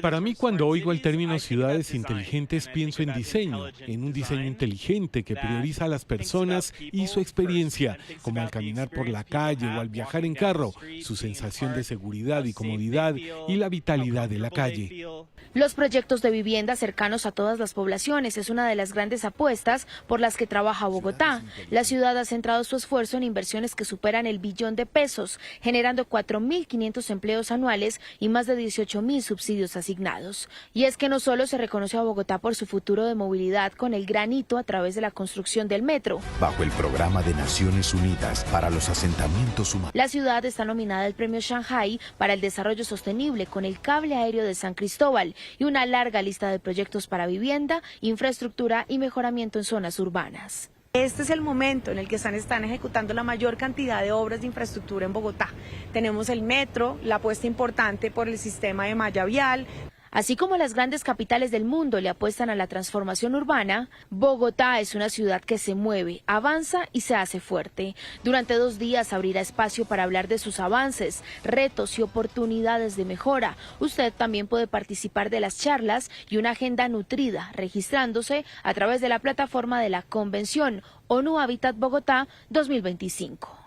Para mí, cuando oigo el término ciudades inteligentes, pienso en diseño, en un diseño inteligente que prioriza a las personas y su experiencia, como al caminar por la calle o al viajar en carro, su sensación de seguridad y comodidad y la vitalidad de la calle. Los proyectos de vivienda cercanos a todas las poblaciones es una de las grandes apuestas por las que trabaja Bogotá. La ciudad ha centrado su esfuerzo en inversiones que superan el billón de pesos, generando 4.500 empleos anuales y más de 18.000 subsidios asignados. Y es que no solo se reconoce a Bogotá por su futuro de movilidad con el gran hito a través de la construcción del metro. Bajo el programa de Naciones Unidas para los asentamientos humanos. La ciudad está nominada al Premio Shanghai para el desarrollo sostenible con el cable aéreo de San Cristóbal y una larga lista de proyectos para vivienda, infraestructura y mejoramiento en zonas urbanas. Este es el momento en el que están ejecutando la mayor cantidad de obras de infraestructura en Bogotá. Tenemos el metro, la apuesta importante por el sistema de malla vial. Así como las grandes capitales del mundo le apuestan a la transformación urbana, Bogotá es una ciudad que se mueve, avanza y se hace fuerte. Durante 2 días abrirá espacio para hablar de sus avances, retos y oportunidades de mejora. Usted también puede participar de las charlas y una agenda nutrida, registrándose a través de la plataforma de la convención ONU Habitat Bogotá 2025.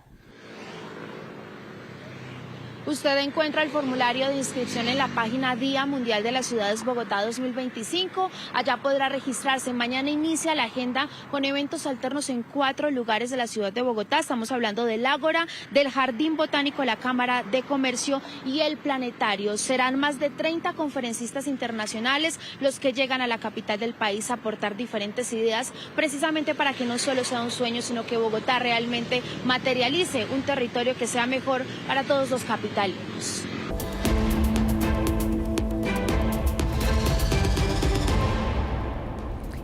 Usted encuentra el formulario de inscripción en la página Día Mundial de las Ciudades Bogotá 2025. Allá podrá registrarse. Mañana inicia la agenda con eventos alternos en 4 lugares de la ciudad de Bogotá. Estamos hablando del Ágora, del Jardín Botánico, la Cámara de Comercio y el Planetario. Serán más de 30 conferencistas internacionales los que llegan a la capital del país a aportar diferentes ideas, precisamente para que no solo sea un sueño, sino que Bogotá realmente materialice un territorio que sea mejor para todos los capitalinos.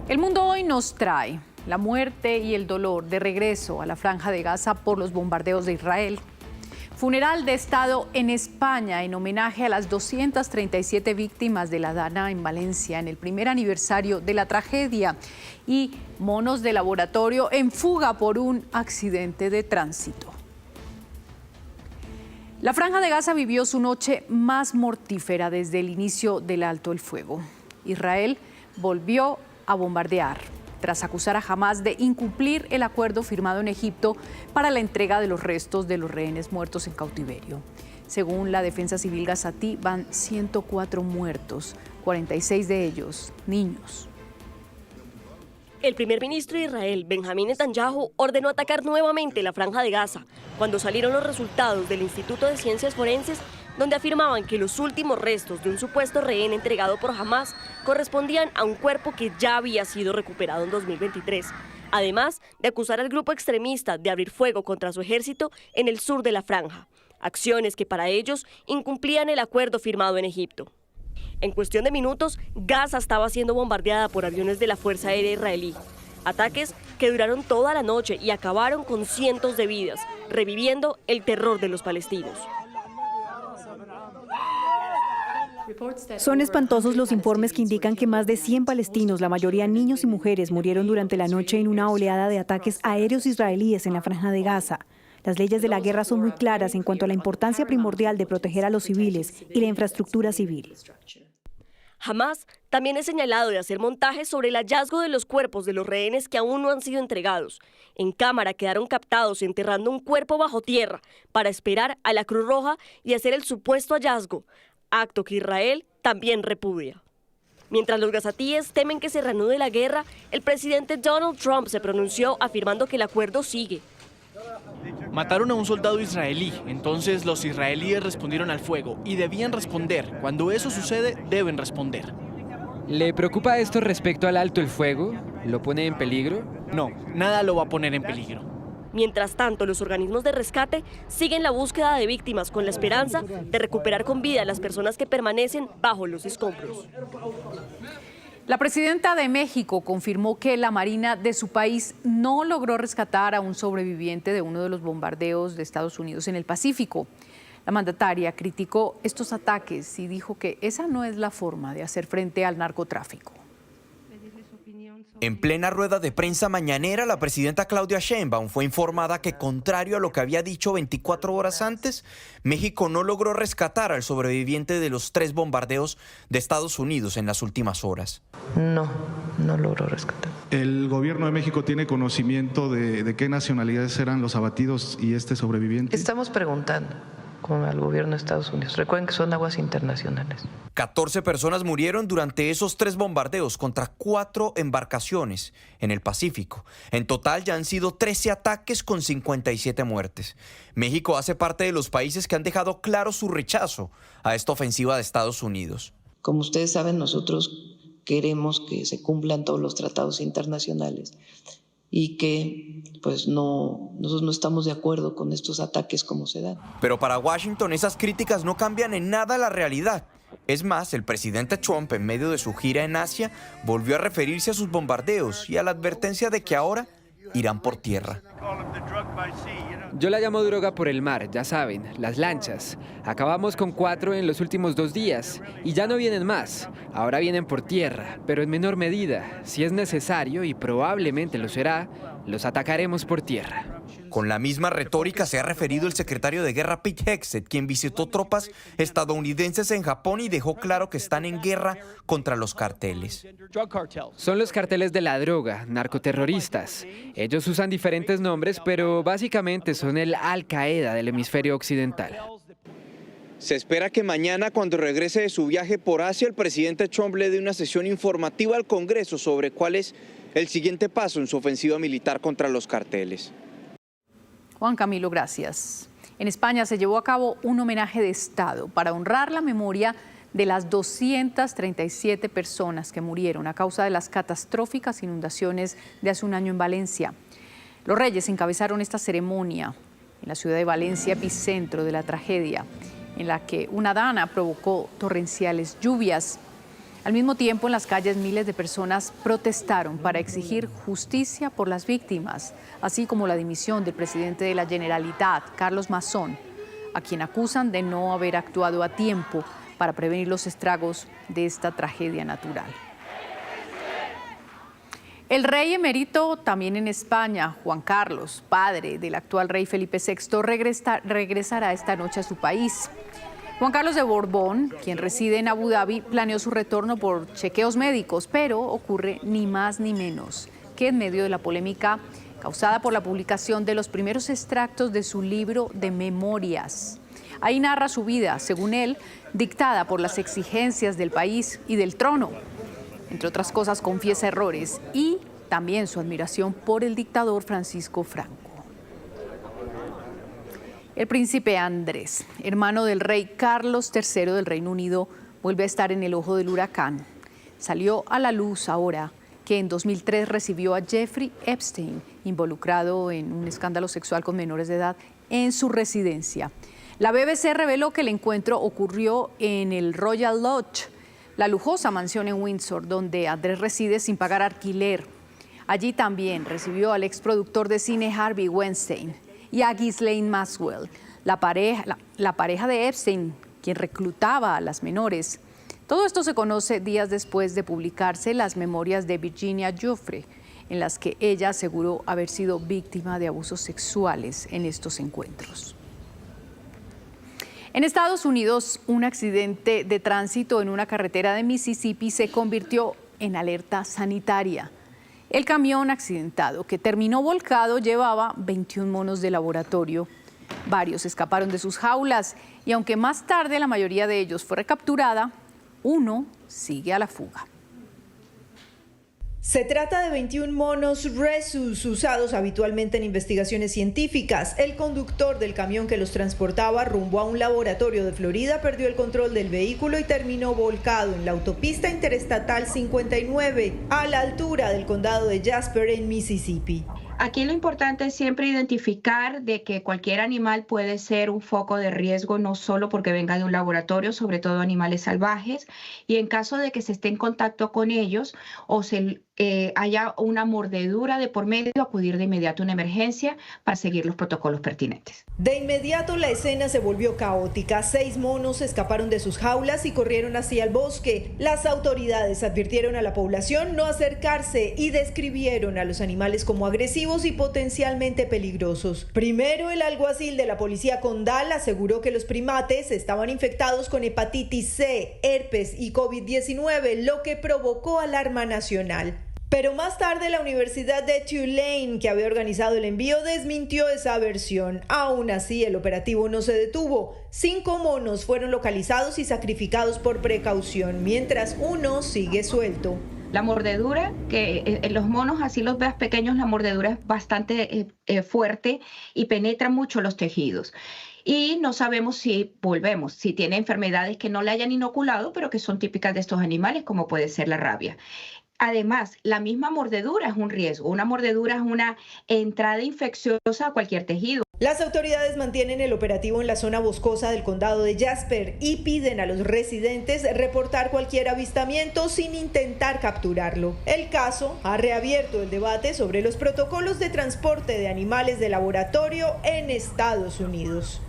El mundo hoy nos trae la muerte y el dolor de regreso a la Franja de Gaza por los bombardeos de Israel. Funeral de Estado en España en homenaje a las 237 víctimas de la Dana en Valencia en el primer aniversario de la tragedia. Y monos de laboratorio en fuga por un accidente de tránsito. La Franja de Gaza vivió su noche más mortífera desde el inicio del alto el fuego. Israel volvió a bombardear tras acusar a Hamás de incumplir el acuerdo firmado en Egipto para la entrega de los restos de los rehenes muertos en cautiverio. Según la Defensa Civil gazatí, van 104 muertos, 46 de ellos niños. El primer ministro de Israel, Benjamín Netanyahu, ordenó atacar nuevamente la Franja de Gaza cuando salieron los resultados del Instituto de Ciencias Forenses, donde afirmaban que los últimos restos de un supuesto rehén entregado por Hamás correspondían a un cuerpo que ya había sido recuperado en 2023, además de acusar al grupo extremista de abrir fuego contra su ejército en el sur de la franja, acciones que para ellos incumplían el acuerdo firmado en Egipto. En cuestión de minutos, Gaza estaba siendo bombardeada por aviones de la Fuerza Aérea israelí. Ataques que duraron toda la noche y acabaron con cientos de vidas, reviviendo el terror de los palestinos. Son espantosos los informes que indican que más de 100 palestinos, la mayoría niños y mujeres, murieron durante la noche en una oleada de ataques aéreos israelíes en la Franja de Gaza. Las leyes de la guerra son muy claras en cuanto a la importancia primordial de proteger a los civiles y la infraestructura civil. Hamás también es señalado de hacer montajes sobre el hallazgo de los cuerpos de los rehenes que aún no han sido entregados. En cámara quedaron captados enterrando un cuerpo bajo tierra para esperar a la Cruz Roja y hacer el supuesto hallazgo, acto que Israel también repudia. Mientras los gazatíes temen que se reanude la guerra, el presidente Donald Trump se pronunció afirmando que el acuerdo sigue. Mataron a un soldado israelí, entonces los israelíes respondieron al fuego y debían responder. Cuando eso sucede, deben responder. ¿Le preocupa esto respecto al alto el fuego? ¿Lo pone en peligro? No, nada lo va a poner en peligro. Mientras tanto, los organismos de rescate siguen la búsqueda de víctimas con la esperanza de recuperar con vida a las personas que permanecen bajo los escombros. La presidenta de México confirmó que la Marina de su país no logró rescatar a un sobreviviente de uno de los bombardeos de Estados Unidos en el Pacífico. La mandataria criticó estos ataques y dijo que esa no es la forma de hacer frente al narcotráfico. En plena rueda de prensa mañanera, la presidenta Claudia Sheinbaum fue informada que, contrario a lo que había dicho 24 horas antes, México no logró rescatar al sobreviviente de los 3 bombardeos de Estados Unidos en las últimas horas. No logró rescatar. ¿El gobierno de México tiene conocimiento de qué nacionalidades eran los abatidos y este sobreviviente? Estamos preguntando al gobierno de Estados Unidos. Recuerden que son aguas internacionales. 14 personas murieron durante esos 3 bombardeos contra 4 embarcaciones en el Pacífico. En total ya han sido 13 ataques con 57 muertes. México hace parte de los países que han dejado claro su rechazo a esta ofensiva de Estados Unidos. Como ustedes saben, nosotros queremos que se cumplan todos los tratados internacionales y que nosotros no estamos de acuerdo con estos ataques como se dan. Pero para Washington esas críticas no cambian en nada la realidad. Es más, el presidente Trump, en medio de su gira en Asia, volvió a referirse a sus bombardeos y a la advertencia de que ahora irán por tierra. Yo la llamo droga por el mar, ya saben, las lanchas. Acabamos con 4 en los últimos 2 días y ya no vienen más. Ahora vienen por tierra, pero en menor medida. Si es necesario, y probablemente lo será, los atacaremos por tierra. Con la misma retórica se ha referido el secretario de Guerra Pete Hegseth, quien visitó tropas estadounidenses en Japón y dejó claro que están en guerra contra los carteles. Son los carteles de la droga, narcoterroristas. Ellos usan diferentes nombres, pero básicamente son el Al-Qaeda del hemisferio occidental. Se espera que mañana, cuando regrese de su viaje por Asia, el presidente Trump le dé una sesión informativa al Congreso sobre cuál es el siguiente paso en su ofensiva militar contra los carteles. Juan Camilo, gracias. En España se llevó a cabo un homenaje de Estado para honrar la memoria de las 237 personas que murieron a causa de las catastróficas inundaciones de hace un año en Valencia. Los reyes encabezaron esta ceremonia en la ciudad de Valencia, epicentro de la tragedia, en la que una dana provocó torrenciales lluvias. Al mismo tiempo, en las calles miles de personas protestaron para exigir justicia por las víctimas, así como la dimisión del presidente de la Generalitat, Carlos Mazón, a quien acusan de no haber actuado a tiempo para prevenir los estragos de esta tragedia natural. El rey emérito, también en España, Juan Carlos, padre del actual rey Felipe VI, regresará esta noche a su país. Juan Carlos de Borbón, quien reside en Abu Dhabi, planeó su retorno por chequeos médicos, pero ocurre ni más ni menos que en medio de la polémica causada por la publicación de los primeros extractos de su libro de memorias. Ahí narra su vida, según él, dictada por las exigencias del país y del trono. Entre otras cosas, confiesa errores y también su admiración por el dictador Francisco Franco. El príncipe Andrés, hermano del rey Carlos III del Reino Unido, vuelve a estar en el ojo del huracán. Salió a la luz ahora que en 2003 recibió a Jeffrey Epstein, involucrado en un escándalo sexual con menores de edad, en su residencia. La BBC reveló que el encuentro ocurrió en el Royal Lodge, la lujosa mansión en Windsor, donde Andrés reside sin pagar alquiler. Allí también recibió al exproductor de cine Harvey Weinstein y a Ghislaine Maxwell, la pareja de Epstein, quien reclutaba a las menores. Todo esto se conoce días después de publicarse las memorias de Virginia Giuffre, en las que ella aseguró haber sido víctima de abusos sexuales en estos encuentros. En Estados Unidos, un accidente de tránsito en una carretera de Mississippi se convirtió en alerta sanitaria. El camión accidentado, que terminó volcado, llevaba 21 monos de laboratorio. Varios escaparon de sus jaulas y aunque más tarde la mayoría de ellos fue recapturada, uno sigue a la fuga. Se trata de 21 monos Rhesus usados habitualmente en investigaciones científicas. El conductor del camión que los transportaba rumbo a un laboratorio de Florida perdió el control del vehículo y terminó volcado en la autopista interestatal 59, a la altura del condado de Jasper en Mississippi. Aquí lo importante es siempre identificar de que cualquier animal puede ser un foco de riesgo, no solo porque venga de un laboratorio, sobre todo animales salvajes, y en caso de que se esté en contacto con ellos o se haya una mordedura de por medio, acudir de inmediato a una emergencia para seguir los protocolos pertinentes. De inmediato la escena se volvió caótica. 6 monos escaparon de sus jaulas y corrieron hacia el bosque. Las autoridades advirtieron a la población no acercarse y describieron a los animales como agresivos y potencialmente peligrosos. Primero, el alguacil de la policía Condal aseguró que los primates estaban infectados con hepatitis C, herpes y COVID-19, lo que provocó alarma nacional. Pero más tarde la Universidad de Tulane, que había organizado el envío, desmintió esa versión. Aún así, el operativo no se detuvo. 5 monos fueron localizados y sacrificados por precaución, mientras uno sigue suelto. La mordedura, que en los monos, así los veas pequeños, la mordedura es bastante fuerte y penetra mucho los tejidos. Y no sabemos si tiene enfermedades que no le hayan inoculado, pero que son típicas de estos animales, como puede ser la rabia. Además, la misma mordedura es un riesgo. Una mordedura es una entrada infecciosa a cualquier tejido. Las autoridades mantienen el operativo en la zona boscosa del condado de Jasper y piden a los residentes reportar cualquier avistamiento sin intentar capturarlo. El caso ha reabierto el debate sobre los protocolos de transporte de animales de laboratorio en Estados Unidos.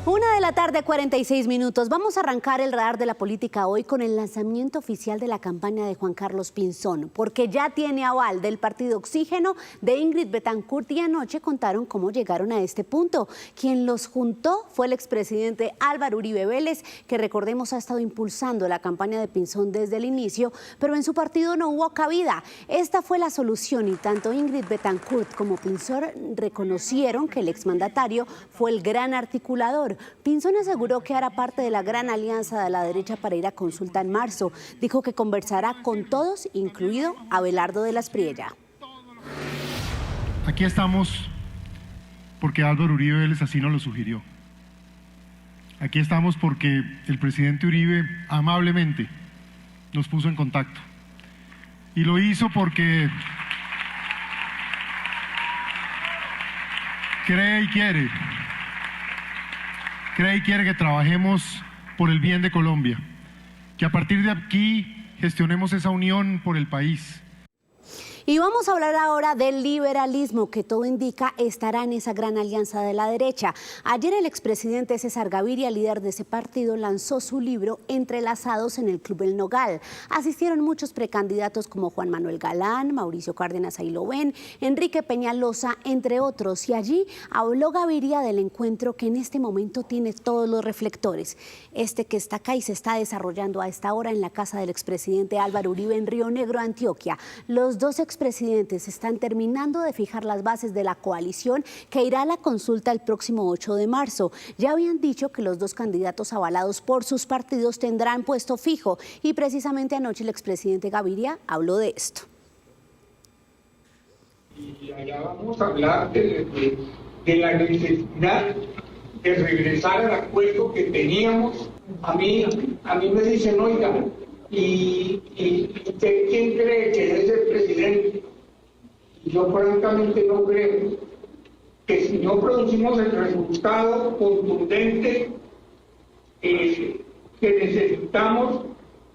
1:46 p.m. Vamos a arrancar el radar de la política hoy con el lanzamiento oficial de la campaña de Juan Carlos Pinzón, porque ya tiene aval del partido Oxígeno de Ingrid Betancourt y anoche contaron cómo llegaron a este punto. Quien los juntó fue el expresidente Álvaro Uribe Vélez, que recordemos ha estado impulsando la campaña de Pinzón desde el inicio, pero en su partido no hubo cabida. Esta fue la solución y tanto Ingrid Betancourt como Pinzón reconocieron que el exmandatario fue el gran articulador. Pinzón aseguró que hará parte de la gran alianza de la derecha para ir a consulta en marzo. Dijo que conversará con todos, incluido Abelardo de la Espriella. Aquí estamos porque Álvaro Uribe Vélez así nos lo sugirió. Aquí estamos porque el presidente Uribe amablemente nos puso en contacto. Y lo hizo porque cree y quiere que trabajemos por el bien de Colombia, que a partir de aquí gestionemos esa unión por el país. Y vamos a hablar ahora del liberalismo, que todo indica estará en esa gran alianza de la derecha. Ayer el expresidente César Gaviria, líder de ese partido, lanzó su libro Entrelazados en el Club El Nogal. Asistieron muchos precandidatos como Juan Manuel Galán, Mauricio Cárdenas Ailobén, Enrique Peñalosa, entre otros. Y allí habló Gaviria del encuentro que en este momento tiene todos los reflectores. Este que está acá y se está desarrollando a esta hora en la casa del expresidente Álvaro Uribe en Río Negro, Antioquia. Los dos expresidentes están terminando de fijar las bases de la coalición que irá a la consulta el próximo 8 de marzo. Ya habían dicho que los dos candidatos avalados por sus partidos tendrán puesto fijo y precisamente anoche el expresidente Gaviria habló de esto. Y allá vamos a hablar de la necesidad de regresar al acuerdo que teníamos. A mí me dicen, oiga, ¿y usted quién cree que es el presidente? Yo francamente no creo que si no producimos el resultado contundente que necesitamos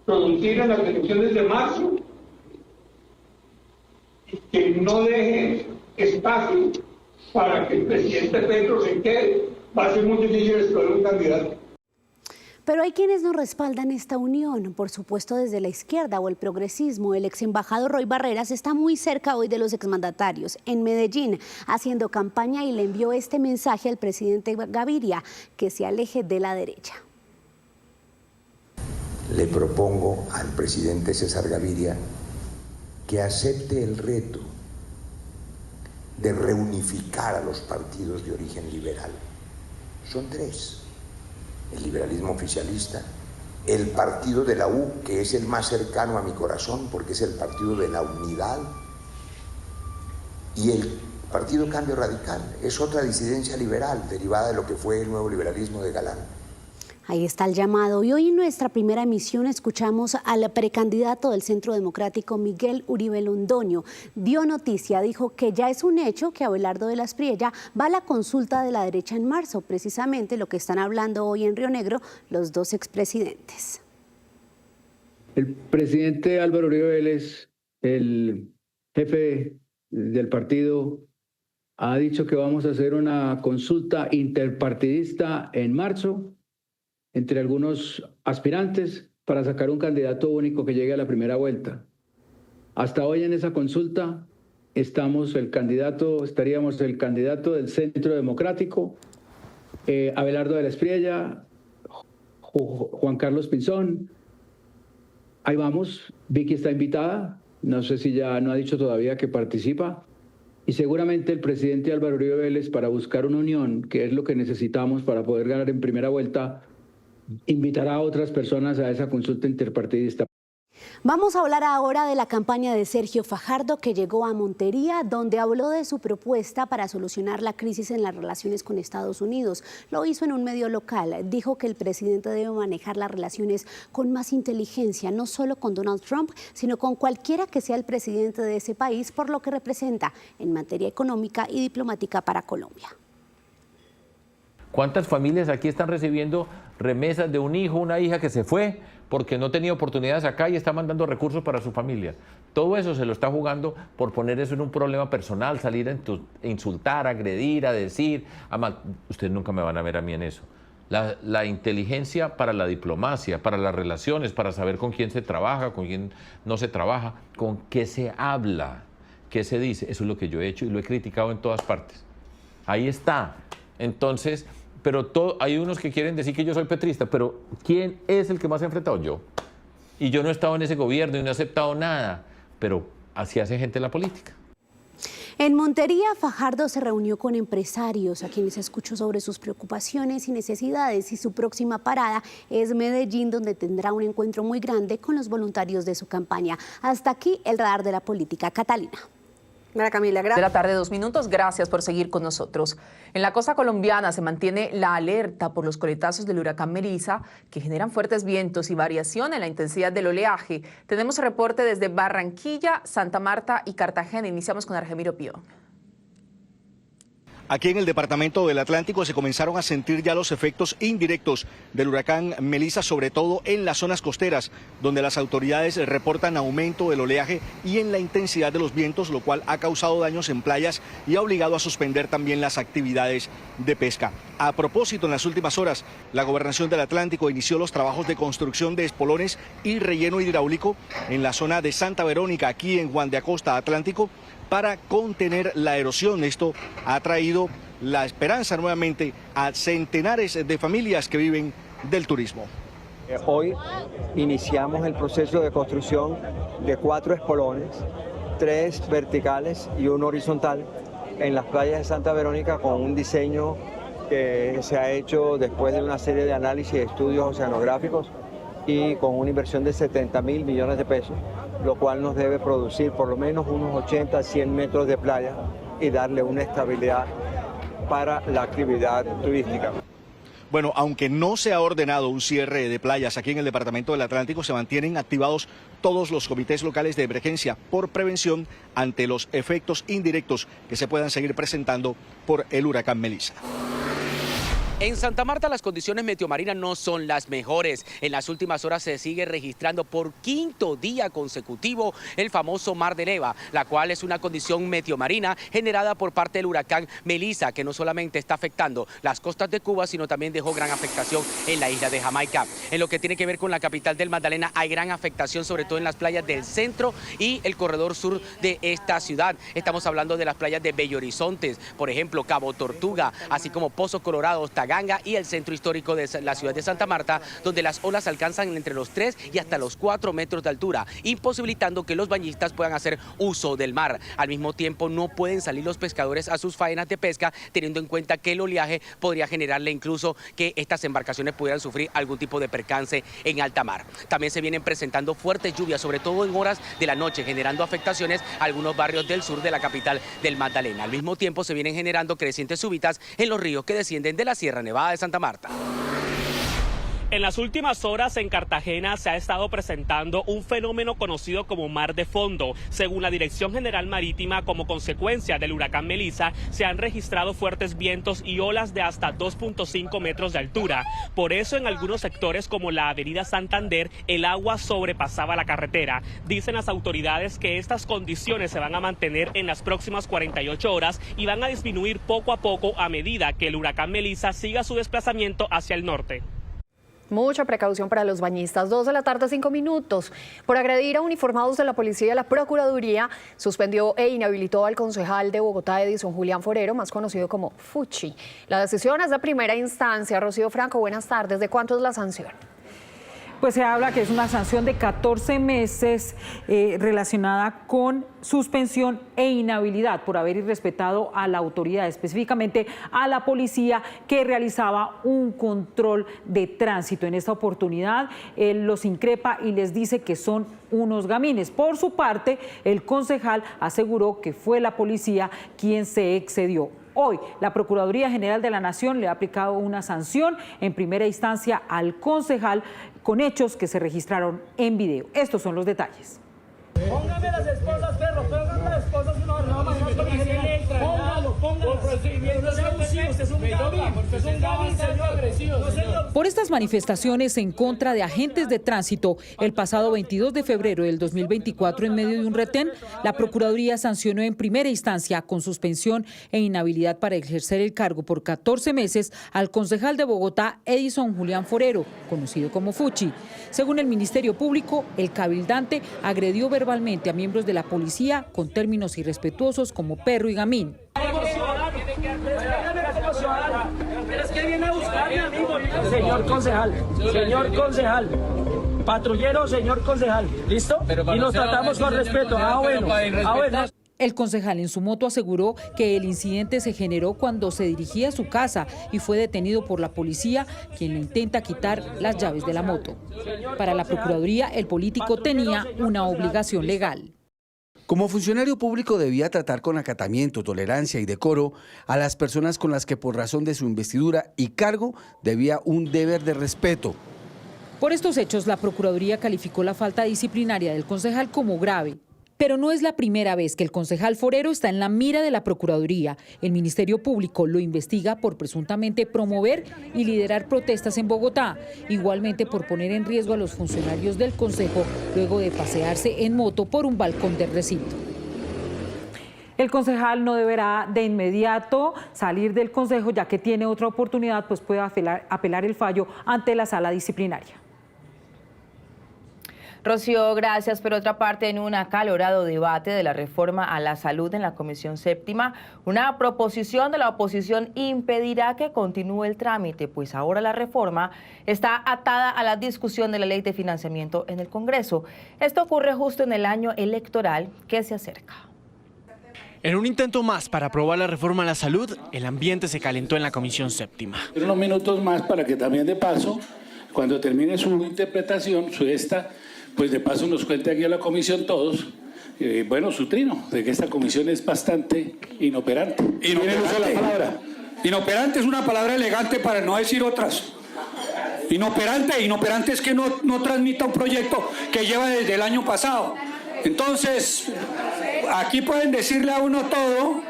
producir en las elecciones de marzo, y que no deje espacio para que el presidente Petro se quede, va a ser muy difícil escoger un candidato. Pero hay quienes no respaldan esta unión, por supuesto desde la izquierda o el progresismo. El ex embajador Roy Barreras está muy cerca hoy de los exmandatarios en Medellín, haciendo campaña y le envió este mensaje al presidente Gaviria, que se aleje de la derecha. Le propongo al presidente César Gaviria que acepte el reto de reunificar a los partidos de origen liberal. Son 3. El liberalismo oficialista, el partido de la U, que es el más cercano a mi corazón porque es el partido de la unidad, y el partido Cambio Radical, es otra disidencia liberal derivada de lo que fue el nuevo liberalismo de Galán. Ahí está el llamado. Y hoy en nuestra primera emisión escuchamos al precandidato del Centro Democrático, Miguel Uribe Londoño. Dio noticia, dijo que ya es un hecho que Abelardo de la Espriella va a la consulta de la derecha en marzo, precisamente lo que están hablando hoy en Río Negro los dos expresidentes. El presidente Álvaro Uribe Vélez, el jefe del partido, ha dicho que vamos a hacer una consulta interpartidista en marzo entre algunos aspirantes para sacar un candidato único que llegue a la primera vuelta. Hasta hoy en esa consulta estaríamos el candidato del Centro Democrático, Abelardo de la Espriella, Juan Carlos Pinzón. Ahí vamos, Vicky está invitada, no sé si ya no ha dicho todavía que participa. Y seguramente el presidente Álvaro Uribe Vélez, para buscar una unión, que es lo que necesitamos para poder ganar en primera vuelta, invitará a otras personas a esa consulta interpartidista. Vamos a hablar ahora de la campaña de Sergio Fajardo, que llegó a Montería, donde habló de su propuesta para solucionar la crisis en las relaciones con Estados Unidos. Lo hizo en un medio local. Dijo que el presidente debe manejar las relaciones con más inteligencia, no solo con Donald Trump, sino con cualquiera que sea el presidente de ese país, por lo que representa en materia económica y diplomática para Colombia. ¿Cuántas familias aquí están recibiendo remesas de un hijo, una hija que se fue porque no tenía oportunidades acá y está mandando recursos para su familia? Todo eso se lo está jugando por poner eso en un problema personal, salir a insultar, a agredir, a decir, ustedes nunca me van a ver a mí en eso. La inteligencia para la diplomacia, para las relaciones, para saber con quién se trabaja, con quién no se trabaja, con qué se habla, qué se dice. Eso es lo que yo he hecho y lo he criticado en todas partes. Ahí está. Entonces, pero hay unos que quieren decir que yo soy petrista, pero ¿quién es el que más ha enfrentado? Yo. Y yo no he estado en ese gobierno y no he aceptado nada, pero así hace gente en la política. En Montería, Fajardo se reunió con empresarios a quienes escuchó sobre sus preocupaciones y necesidades, y su próxima parada es Medellín, donde tendrá un encuentro muy grande con los voluntarios de su campaña. Hasta aquí el radar de la política. Catalina. María Camila, gracias. De la tarde, 2 minutos. Gracias por seguir con nosotros. En la costa colombiana se mantiene la alerta por los coletazos del huracán Melissa, que generan fuertes vientos y variación en la intensidad del oleaje. Tenemos reporte desde Barranquilla, Santa Marta y Cartagena. Iniciamos con Argemiro Pío. Aquí en el departamento del Atlántico se comenzaron a sentir ya los efectos indirectos del huracán Melissa, sobre todo en las zonas costeras, donde las autoridades reportan aumento del oleaje y en la intensidad de los vientos, lo cual ha causado daños en playas y ha obligado a suspender también las actividades de pesca. A propósito, en las últimas horas, la Gobernación del Atlántico inició los trabajos de construcción de espolones y relleno hidráulico en la zona de Santa Verónica, aquí en Juan de Acosta, Atlántico, para contener la erosión. Esto ha traído la esperanza nuevamente a centenares de familias que viven del turismo. Hoy iniciamos el proceso de construcción de 4 espolones, 3 verticales y 1 horizontal en las playas de Santa Verónica, con un diseño que se ha hecho después de una serie de análisis y estudios oceanográficos y con una inversión de 70.000 millones de pesos, lo cual nos debe producir por lo menos unos 80 a 100 metros de playa y darle una estabilidad para la actividad turística. Bueno, aunque no se ha ordenado un cierre de playas aquí en el departamento del Atlántico, se mantienen activados todos los comités locales de emergencia por prevención ante los efectos indirectos que se puedan seguir presentando por el huracán Melissa. En Santa Marta las condiciones meteomarinas no son las mejores. En las últimas horas se sigue registrando por 5º día consecutivo el famoso mar de leva, la cual es una condición meteomarina generada por parte del huracán Melissa, que no solamente está afectando las costas de Cuba, sino también dejó gran afectación en la isla de Jamaica. En lo que tiene que ver con la capital del Magdalena, hay gran afectación, sobre todo en las playas del centro y el corredor sur de esta ciudad. Estamos hablando de las playas de Bello Horizonte, por ejemplo, Cabo Tortuga, así como Pozo Colorado, Ganga y el centro histórico de la ciudad de Santa Marta, donde las olas alcanzan entre los 3 y hasta los 4 metros de altura, imposibilitando que los bañistas puedan hacer uso del mar. Al mismo tiempo, no pueden salir los pescadores a sus faenas de pesca, teniendo en cuenta que el oleaje podría generarle incluso que estas embarcaciones pudieran sufrir algún tipo de percance en alta mar. También se vienen presentando fuertes lluvias, sobre todo en horas de la noche, generando afectaciones a algunos barrios del sur de la capital del Magdalena. Al mismo tiempo, se vienen generando crecientes súbitas en los ríos que descienden de la Sierra Nevada de Santa Marta. En las últimas horas en Cartagena se ha estado presentando un fenómeno conocido como mar de fondo. Según la Dirección General Marítima, como consecuencia del huracán Melissa, se han registrado fuertes vientos y olas de hasta 2.5 metros de altura. Por eso en algunos sectores como la avenida Santander, el agua sobrepasaba la carretera. Dicen las autoridades que estas condiciones se van a mantener en las próximas 48 horas y van a disminuir poco a poco a medida que el huracán Melissa siga su desplazamiento hacia el norte. Mucha precaución para los bañistas. 2 de la tarde, 5 minutos. Por agredir a uniformados de la policía, la Procuraduría suspendió e inhabilitó al concejal de Bogotá, Edison Julián Forero, más conocido como Fuchi. La decisión es de primera instancia. Rocío Franco, buenas tardes. ¿De cuánto es la sanción? Pues se habla que es una sanción de 14 meses relacionada con suspensión e inhabilidad por haber irrespetado a la autoridad, específicamente a la policía que realizaba un control de tránsito. En esta oportunidad él los increpa y les dice que son unos gamines. Por su parte, el concejal aseguró que fue la policía quien se excedió. Hoy, la Procuraduría General de la Nación le ha aplicado una sanción en primera instancia al concejal con hechos que se registraron en video. Estos son los detalles. Póngame las esposas, perro, póngame las esposas y nos arreglamos más con el póngalo, póngalo. Por estas manifestaciones en contra de agentes de tránsito, el pasado 22 de febrero del 2024, en medio de un retén, la Procuraduría sancionó en primera instancia con suspensión e inhabilidad para ejercer el cargo por 14 meses al concejal de Bogotá, Edison Julián Forero, conocido como Fuchi. Según el Ministerio Público, el cabildante agredió verbalmente a miembros de la policía con términos irrespetuosos como perro y gamín. Señor concejal, patrullero, señor concejal, ¿listo? Y nos tratamos con respeto. Bueno. El concejal en su moto aseguró que el incidente se generó cuando se dirigía a su casa y fue detenido por la policía, quien le intenta quitar las llaves de la moto. Para la Procuraduría, el político tenía una obligación legal. Como funcionario público debía tratar con acatamiento, tolerancia y decoro a las personas con las que por razón de su investidura y cargo debía un deber de respeto. Por estos hechos, la Procuraduría calificó la falta disciplinaria del concejal como grave. Pero no es la primera vez que el concejal Forero está en la mira de la Procuraduría. El Ministerio Público lo investiga por presuntamente promover y liderar protestas en Bogotá, igualmente por poner en riesgo a los funcionarios del Consejo luego de pasearse en moto por un balcón del recinto. El concejal no deberá de inmediato salir del Consejo, ya que tiene otra oportunidad, pues puede apelar el fallo ante la sala disciplinaria. Rocío, gracias. Por otra parte, en un acalorado debate de la reforma a la salud en la Comisión Séptima, una proposición de la oposición impedirá que continúe el trámite, pues ahora la reforma está atada a la discusión de la ley de financiamiento en el Congreso. Esto ocurre justo en el año electoral que se acerca. En un intento más para aprobar la reforma a la salud, el ambiente se calentó en la Comisión Séptima. Unos minutos más para que también de paso, cuando termine su interpretación, pues de paso nos cuente aquí a la comisión todos, su trino, de que esta comisión es bastante inoperante. Inoperante es una palabra elegante para no decir otras. Inoperante es que no transmita un proyecto que lleva desde el año pasado. Entonces, aquí pueden decirle a uno todo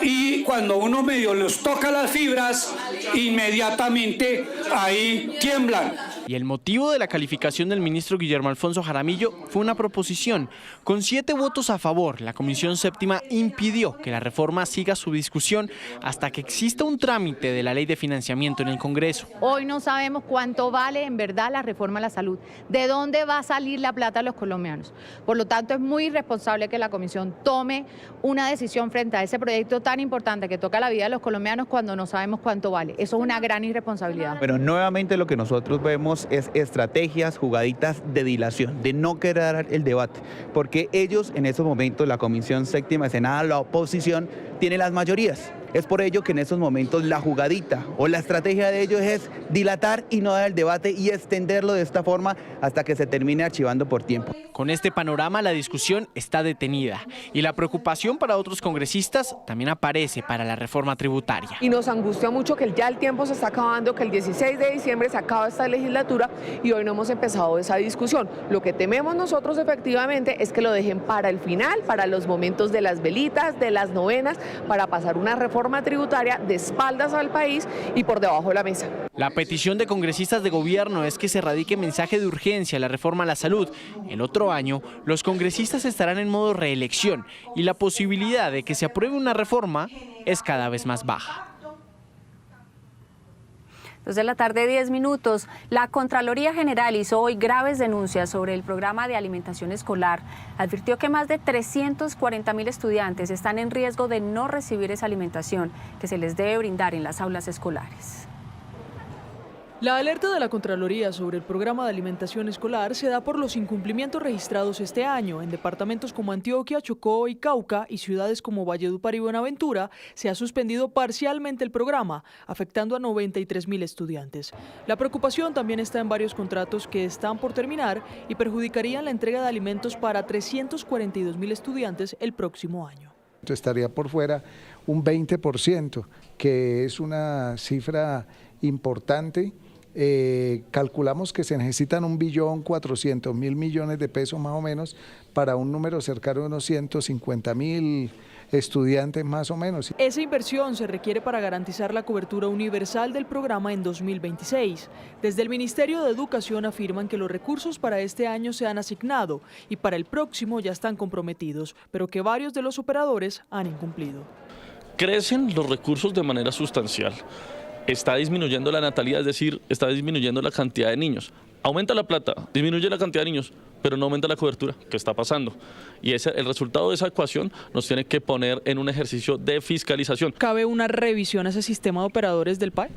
y cuando uno medio los toca las fibras, inmediatamente ahí tiemblan. Y el motivo de la calificación del ministro Guillermo Alfonso Jaramillo fue una proposición. Con 7 votos a favor, la Comisión Séptima impidió que la reforma siga su discusión hasta que exista un trámite de la ley de financiamiento en el Congreso. Hoy no sabemos cuánto vale en verdad la reforma a la salud, de dónde va a salir la plata a los colombianos. Por lo tanto, es muy irresponsable que la Comisión tome una decisión frente a ese proyecto tan importante que toca la vida de los colombianos cuando no sabemos cuánto vale. Eso es una gran irresponsabilidad. Bueno, nuevamente lo que nosotros vemos es estrategias, jugaditas de dilación, de no querer dar el debate, porque ellos en estos momentos, la Comisión Séptima, Senado, la oposición, tiene las mayorías. Es por ello que en estos momentos la jugadita o la estrategia de ellos es dilatar y no dar el debate y extenderlo de esta forma hasta que se termine archivando por tiempo. Con este panorama la discusión está detenida y la preocupación para otros congresistas también aparece para la reforma tributaria. Y nos angustia mucho que ya el tiempo se está acabando, que el 16 de diciembre se acaba esta legislatura y hoy no hemos empezado esa discusión. Lo que tememos nosotros efectivamente es que lo dejen para el final, para los momentos de las velitas, de las novenas, para pasar una reforma tributaria de espaldas al país y por debajo de la mesa. La petición de congresistas de gobierno es que se radique mensaje de urgencia a la reforma a la salud. El otro año, los congresistas estarán en modo reelección y la posibilidad de que se apruebe una reforma es cada vez más baja. 2 de la tarde, 10 minutos. La Contraloría General hizo hoy graves denuncias sobre el programa de alimentación escolar. Advirtió que más de 340.000 estudiantes están en riesgo de no recibir esa alimentación que se les debe brindar en las aulas escolares. La alerta de la Contraloría sobre el programa de alimentación escolar se da por los incumplimientos registrados este año. En departamentos como Antioquia, Chocó y Cauca y ciudades como Valledupar y Buenaventura se ha suspendido parcialmente el programa, afectando a 93.000 estudiantes. La preocupación también está en varios contratos que están por terminar y perjudicarían la entrega de alimentos para 342.000 estudiantes el próximo año. Estaría por fuera un 20%, que es una cifra importante. Calculamos que se necesitan 1.400.000 millones de pesos más o menos para un número cercano de unos 150.000 estudiantes más o menos. Esa inversión se requiere para garantizar la cobertura universal del programa en 2026. Desde el Ministerio de Educación afirman que los recursos para este año se han asignado y para el próximo ya están comprometidos, pero que varios de los operadores han incumplido. Crecen los recursos de manera sustancial. Está disminuyendo la natalidad, es decir, está disminuyendo la cantidad de niños. Aumenta la plata, disminuye la cantidad de niños, pero no aumenta la cobertura. ¿Qué está pasando? Y el resultado de esa ecuación nos tiene que poner en un ejercicio de fiscalización. ¿Cabe una revisión a ese sistema de operadores del PAE?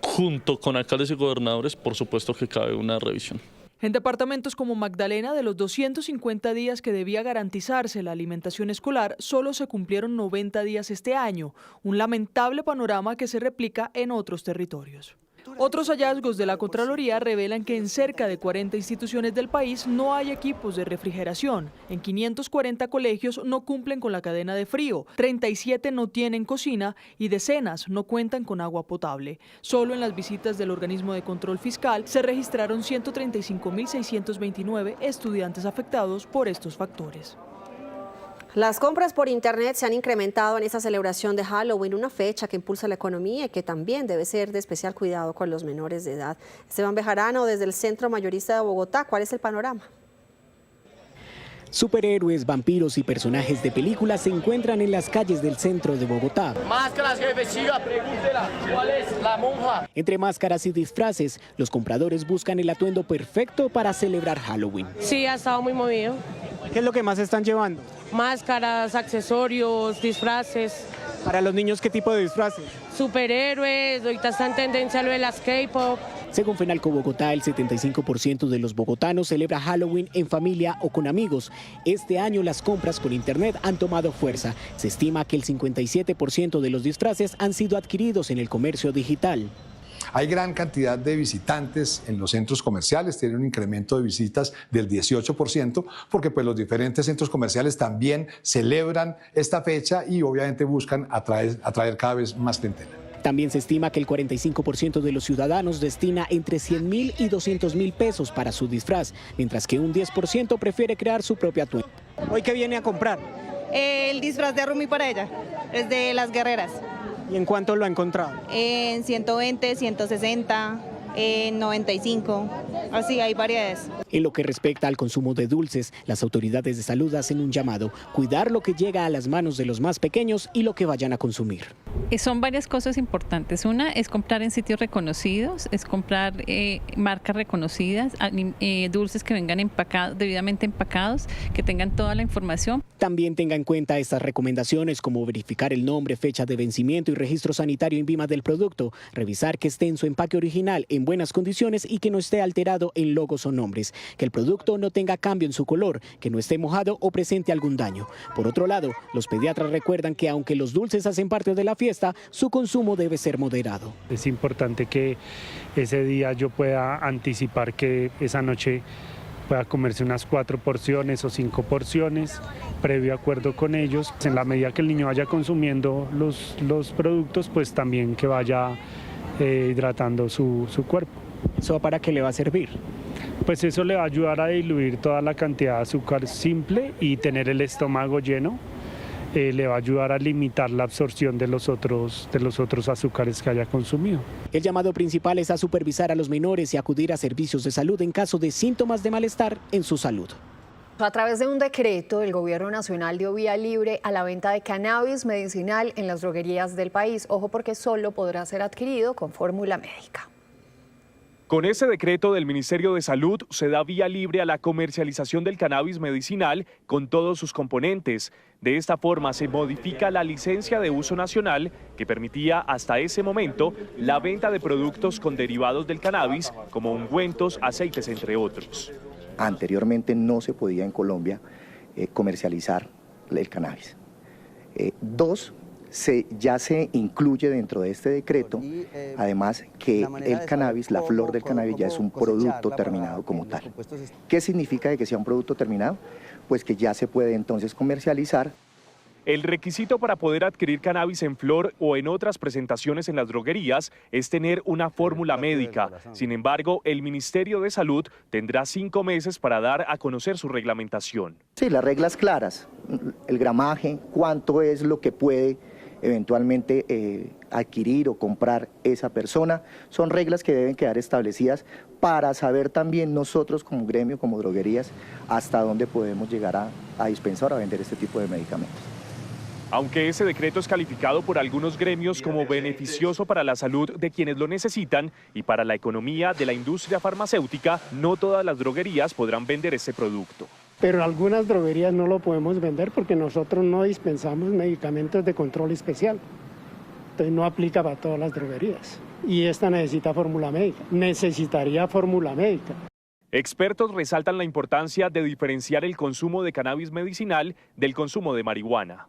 Junto con alcaldes y gobernadores, por supuesto que cabe una revisión. En departamentos como Magdalena, de los 250 días que debía garantizarse la alimentación escolar, solo se cumplieron 90 días este año, un lamentable panorama que se replica en otros territorios. Otros hallazgos de la Contraloría revelan que en cerca de 40 instituciones del país no hay equipos de refrigeración. En 540 colegios no cumplen con la cadena de frío, 37 no tienen cocina y decenas no cuentan con agua potable. Solo en las visitas del organismo de control fiscal se registraron 135.629 estudiantes afectados por estos factores. Las compras por internet se han incrementado en esta celebración de Halloween, una fecha que impulsa la economía y que también debe ser de especial cuidado con los menores de edad. Esteban Bejarano, desde el Centro Mayorista de Bogotá, ¿cuál es el panorama? Superhéroes, vampiros y personajes de películas se encuentran en las calles del centro de Bogotá. Máscaras, jefe, siga, pregúntela, ¿cuál es la monja? Entre máscaras y disfraces, los compradores buscan el atuendo perfecto para celebrar Halloween. Sí, ha estado muy movido. ¿Qué es lo que más están llevando? Máscaras, accesorios, disfraces. ¿Para los niños qué tipo de disfraces? Superhéroes, ahorita está en tendencia lo de las K-pop. Según Fenalco Bogotá, el 75% de los bogotanos celebra Halloween en familia o con amigos. Este año las compras por internet han tomado fuerza. Se estima que el 57% de los disfraces han sido adquiridos en el comercio digital. Hay gran cantidad de visitantes en los centros comerciales, tiene un incremento de visitas del 18%, porque pues los diferentes centros comerciales también celebran esta fecha y obviamente buscan atraer cada vez más clientela. También se estima que el 45% de los ciudadanos destina entre 100.000 y 200.000 pesos para su disfraz, mientras que un 10% prefiere crear su propia atuendo. ¿Hoy qué viene a comprar? El disfraz de Arumi para ella, es de las guerreras. ¿Y en cuánto lo ha encontrado? En 120, 160, en 95, así hay variedades. En lo que respecta al consumo de dulces, las autoridades de salud hacen un llamado: cuidar lo que llega a las manos de los más pequeños y lo que vayan a consumir. Son varias cosas importantes. Una es comprar en sitios reconocidos, es comprar marcas reconocidas, dulces que vengan empacados, debidamente empacados, que tengan toda la información. También tenga en cuenta estas recomendaciones como verificar el nombre, fecha de vencimiento y registro sanitario INVIMA del producto, revisar que esté en su empaque original en en buenas condiciones y que no esté alterado en logos o nombres, que el producto no tenga cambio en su color, que no esté mojado o presente algún daño. Por otro lado, los pediatras recuerdan que aunque los dulces hacen parte de la fiesta, su consumo debe ser moderado. Es importante que ese día yo pueda anticipar que esa noche pueda comerse unas 4 porciones o 5 porciones, previo acuerdo con ellos. En la medida que el niño vaya consumiendo los productos, pues también que vaya hidratando su cuerpo. ¿Eso para qué le va a servir? Pues eso le va a ayudar a diluir toda la cantidad de azúcar simple y tener el estómago lleno. Le va a ayudar a limitar la absorción de los otros azúcares que haya consumido. El llamado principal es a supervisar a los menores y acudir a servicios de salud en caso de síntomas de malestar en su salud. A través de un decreto, el Gobierno Nacional dio vía libre a la venta de cannabis medicinal en las droguerías del país. Ojo, porque solo podrá ser adquirido con fórmula médica. Con ese decreto del Ministerio de Salud se da vía libre a la comercialización del cannabis medicinal con todos sus componentes. De esta forma se modifica la licencia de uso nacional que permitía hasta ese momento la venta de productos con derivados del cannabis como ungüentos, aceites, entre otros. Anteriormente no se podía en Colombia comercializar el cannabis. Dos, ya se incluye dentro de este decreto, además que el cannabis, la flor del cannabis ya es un producto terminado como tal. ¿Qué significa de que sea un producto terminado? Pues que ya se puede entonces comercializar. El requisito para poder adquirir cannabis en flor o en otras presentaciones en las droguerías es tener una fórmula médica. Sin embargo, el Ministerio de Salud tendrá 5 meses para dar a conocer su reglamentación. Sí, las reglas claras, el gramaje, cuánto es lo que puede eventualmente adquirir o comprar esa persona, son reglas que deben quedar establecidas para saber también nosotros como gremio, como droguerías, hasta dónde podemos llegar a dispensar o a vender este tipo de medicamentos. Aunque ese decreto es calificado por algunos gremios como beneficioso para la salud de quienes lo necesitan y para la economía de la industria farmacéutica, no todas las droguerías podrán vender ese producto. Pero algunas droguerías no lo podemos vender porque nosotros no dispensamos medicamentos de control especial. Entonces no aplica para todas las droguerías. Y esta necesita fórmula médica, necesitaría fórmula médica. Expertos resaltan la importancia de diferenciar el consumo de cannabis medicinal del consumo de marihuana.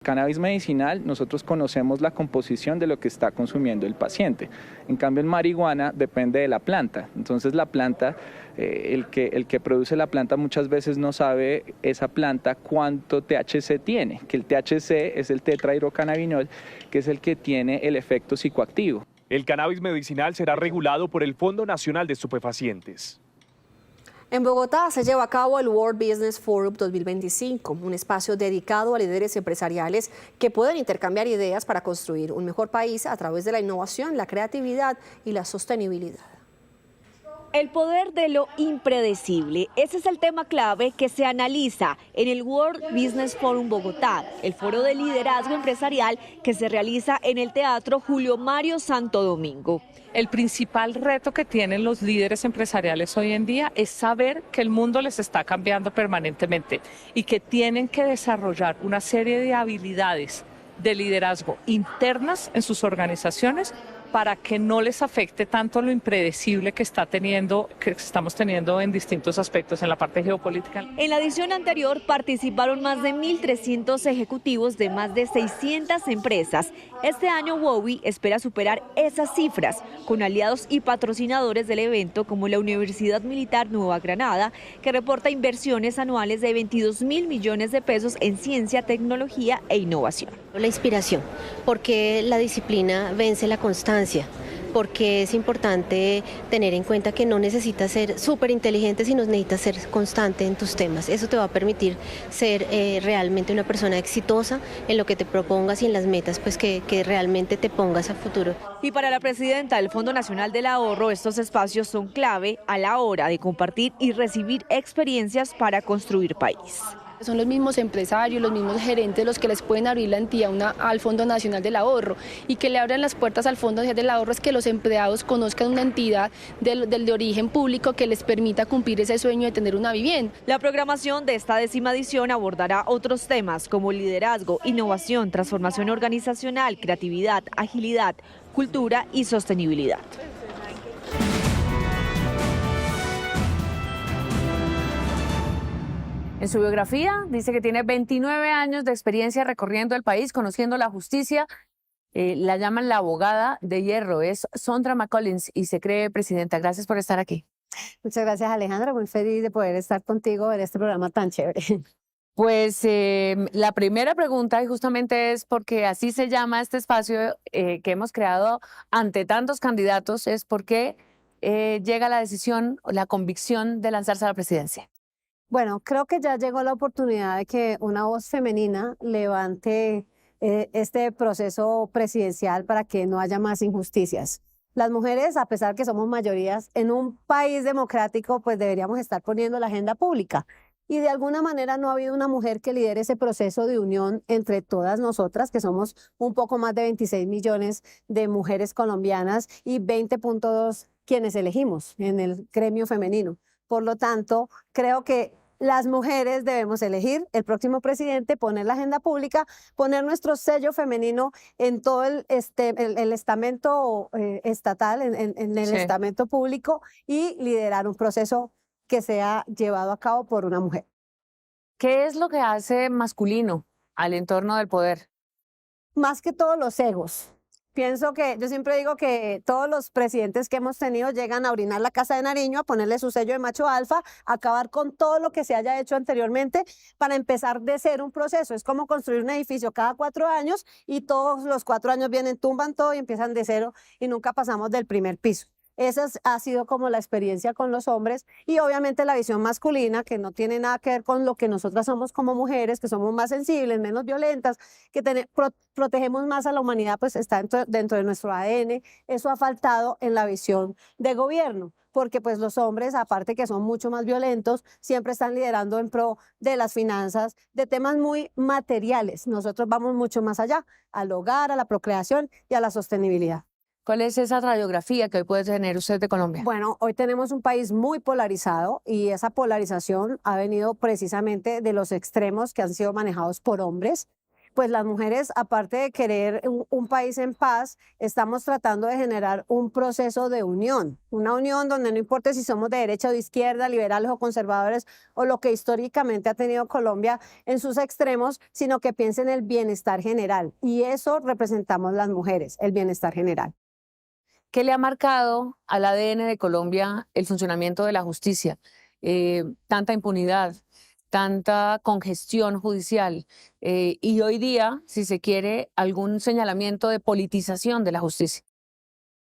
Cannabis medicinal, nosotros conocemos la composición de lo que está consumiendo el paciente. En cambio, en marihuana depende de la planta. Entonces, la planta, el que produce la planta muchas veces no sabe esa planta cuánto THC tiene, que el THC es el tetrahidrocannabinol, que es el que tiene el efecto psicoactivo. El cannabis medicinal será regulado por el Fondo Nacional de Estupefacientes. En Bogotá se lleva a cabo el World Business Forum 2025, un espacio dedicado a líderes empresariales que pueden intercambiar ideas para construir un mejor país a través de la innovación, la creatividad y la sostenibilidad. El poder de lo impredecible, ese es el tema clave que se analiza en el World Business Forum Bogotá, el foro de liderazgo empresarial que se realiza en el Teatro Julio Mario Santo Domingo. El principal reto que tienen los líderes empresariales hoy en día es saber que el mundo les está cambiando permanentemente y que tienen que desarrollar una serie de habilidades de liderazgo internas en sus organizaciones para que no les afecte tanto lo impredecible que estamos teniendo en distintos aspectos en la parte geopolítica. En la edición anterior participaron más de 1.300 ejecutivos de más de 600 empresas. Este año WOWI espera superar esas cifras con aliados y patrocinadores del evento como la Universidad Militar Nueva Granada, que reporta inversiones anuales de 22.000 millones de pesos en ciencia, tecnología e innovación. La inspiración, porque la disciplina vence la constancia, porque es importante tener en cuenta que no necesitas ser súper inteligente, sino necesitas ser constante en tus temas. Eso te va a permitir ser realmente una persona exitosa en lo que te propongas y en las metas pues que realmente te pongas a futuro. Y para la presidenta del Fondo Nacional del Ahorro, estos espacios son clave a la hora de compartir y recibir experiencias para construir país. Son los mismos empresarios, los mismos gerentes los que les pueden abrir la entidad al Fondo Nacional del Ahorro, y que le abran las puertas al Fondo Nacional del Ahorro es que los empleados conozcan una entidad de origen público que les permita cumplir ese sueño de tener una vivienda. La programación de esta 10ª edición abordará otros temas como liderazgo, innovación, transformación organizacional, creatividad, agilidad, cultura y sostenibilidad. En su biografía dice que tiene 29 años de experiencia recorriendo el país, conociendo la justicia. La llaman la abogada de hierro. Es Sondra McCollins y se cree presidenta. Gracias por estar aquí. Muchas gracias, Alejandra. Muy feliz de poder estar contigo en este programa tan chévere. Pues la primera pregunta, y justamente es porque así se llama este espacio que hemos creado ante tantos candidatos, es por qué llega la decisión o la convicción de lanzarse a la presidencia. Bueno, creo que ya llegó la oportunidad de que una voz femenina levante este proceso presidencial para que no haya más injusticias. Las mujeres, a pesar que somos mayorías, en un país democrático, pues deberíamos estar poniendo la agenda pública. Y de alguna manera no ha habido una mujer que lidere ese proceso de unión entre todas nosotras, que somos un poco más de 26 millones de mujeres colombianas y 20.2 quienes elegimos en el gremio femenino. Por lo tanto, creo que las mujeres debemos elegir el próximo presidente, poner la agenda pública, poner nuestro sello femenino en todo el estamento estatal, en el estamento público y liderar un proceso que sea llevado a cabo por una mujer. ¿Qué es lo que hace masculino al entorno del poder? Más que todos los egos. Pienso que, yo siempre digo que todos los presidentes que hemos tenido llegan a orinar la casa de Nariño, a ponerle su sello de macho alfa, a acabar con todo lo que se haya hecho anteriormente para empezar de cero un proceso. Es como construir un edificio cada 4 años y todos los 4 años vienen, tumban todo y empiezan de cero y nunca pasamos del primer piso. Esa ha sido como la experiencia con los hombres y obviamente la visión masculina, que no tiene nada que ver con lo que nosotras somos como mujeres, que somos más sensibles, menos violentas, que protegemos más a la humanidad, pues está dentro de nuestro ADN. Eso ha faltado en la visión de gobierno, porque pues los hombres, aparte que son mucho más violentos, siempre están liderando en pro de las finanzas, de temas muy materiales. Nosotros vamos mucho más allá, al hogar, a la procreación y a la sostenibilidad. ¿Cuál es esa radiografía que hoy puede tener usted de Colombia? Bueno, hoy tenemos un país muy polarizado y esa polarización ha venido precisamente de los extremos que han sido manejados por hombres. Pues las mujeres, aparte de querer un país en paz, estamos tratando de generar un proceso de unión, una unión donde no importa si somos de derecha o de izquierda, liberales o conservadores, o lo que históricamente ha tenido Colombia en sus extremos, sino que piense en el bienestar general. Y eso representamos las mujeres, el bienestar general. ¿Qué le ha marcado al ADN de Colombia el funcionamiento de la justicia? Tanta impunidad, tanta congestión judicial y hoy día, si se quiere, algún señalamiento de politización de la justicia.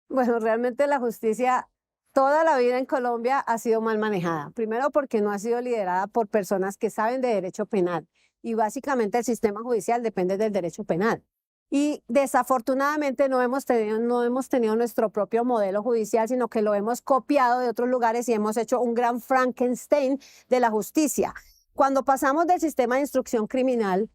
Bueno, realmente la justicia toda la vida en Colombia ha sido mal manejada. Primero porque no ha sido liderada por personas que saben de derecho penal y básicamente el sistema judicial depende del derecho penal. Y desafortunadamente no hemos tenido nuestro propio modelo judicial, sino que lo hemos copiado de otros lugares y hemos hecho un gran Frankenstein de la justicia. Cuando pasamos del sistema de instrucción criminal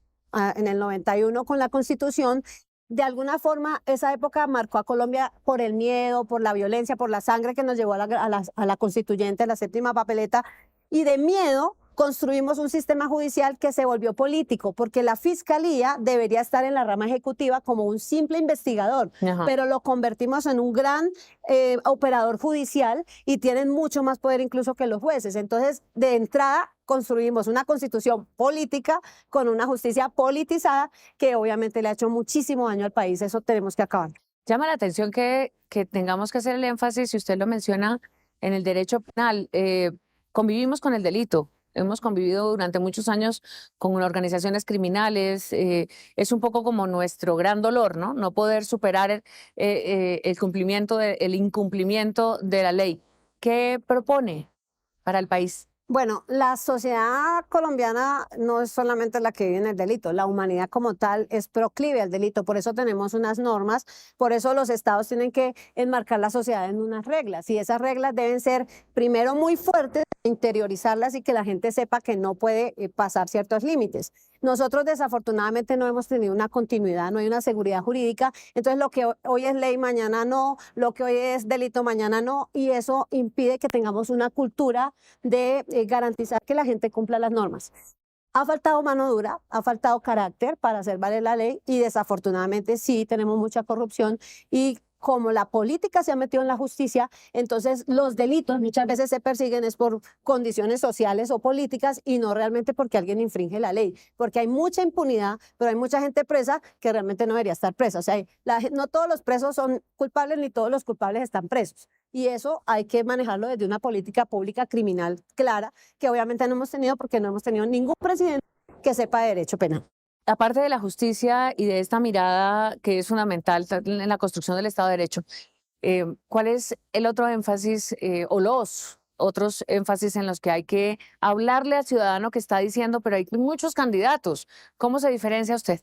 en el 91 con la Constitución, de alguna forma esa época marcó a Colombia por el miedo, por la violencia, por la sangre que nos llevó a la constituyente, a la séptima papeleta, y de miedo construimos un sistema judicial que se volvió político, porque la fiscalía debería estar en la rama ejecutiva como un simple investigador, pero lo convertimos en un gran operador judicial y tienen mucho más poder incluso que los jueces. Entonces, de entrada, construimos una constitución política con una justicia politizada que obviamente le ha hecho muchísimo daño al país. Eso tenemos que acabar. Llama la atención que tengamos que hacer el énfasis, si usted lo menciona, en el derecho penal. Convivimos con el delito. Hemos convivido durante muchos años con organizaciones criminales. Es un poco como nuestro gran dolor, ¿no? No poder superar el incumplimiento de la ley. ¿Qué propone para el país? Bueno, la sociedad colombiana no es solamente la que vive en el delito, la humanidad como tal es proclive al delito, por eso tenemos unas normas, por eso los estados tienen que enmarcar la sociedad en unas reglas y esas reglas deben ser primero muy fuertes, interiorizarlas y que la gente sepa que no puede pasar ciertos límites. Nosotros desafortunadamente no hemos tenido una continuidad, no hay una seguridad jurídica, entonces lo que hoy es ley, mañana no, lo que hoy es delito, mañana no, y eso impide que tengamos una cultura de garantizar que la gente cumpla las normas. Ha faltado mano dura, ha faltado carácter para hacer valer la ley y desafortunadamente sí tenemos mucha corrupción y como la política se ha metido en la justicia, entonces los delitos muchas veces se persiguen es por condiciones sociales o políticas y no realmente porque alguien infringe la ley, porque hay mucha impunidad, pero hay mucha gente presa que realmente no debería estar presa. O sea, no todos los presos son culpables ni todos los culpables están presos. Y eso hay que manejarlo desde una política pública criminal clara, que obviamente no hemos tenido porque no hemos tenido ningún presidente que sepa de derecho penal. Aparte de la justicia y de esta mirada que es fundamental en la construcción del Estado de Derecho, ¿cuál es el otro énfasis o los otros énfasis en los que hay que hablarle al ciudadano que está diciendo, pero hay muchos candidatos? ¿Cómo se diferencia usted?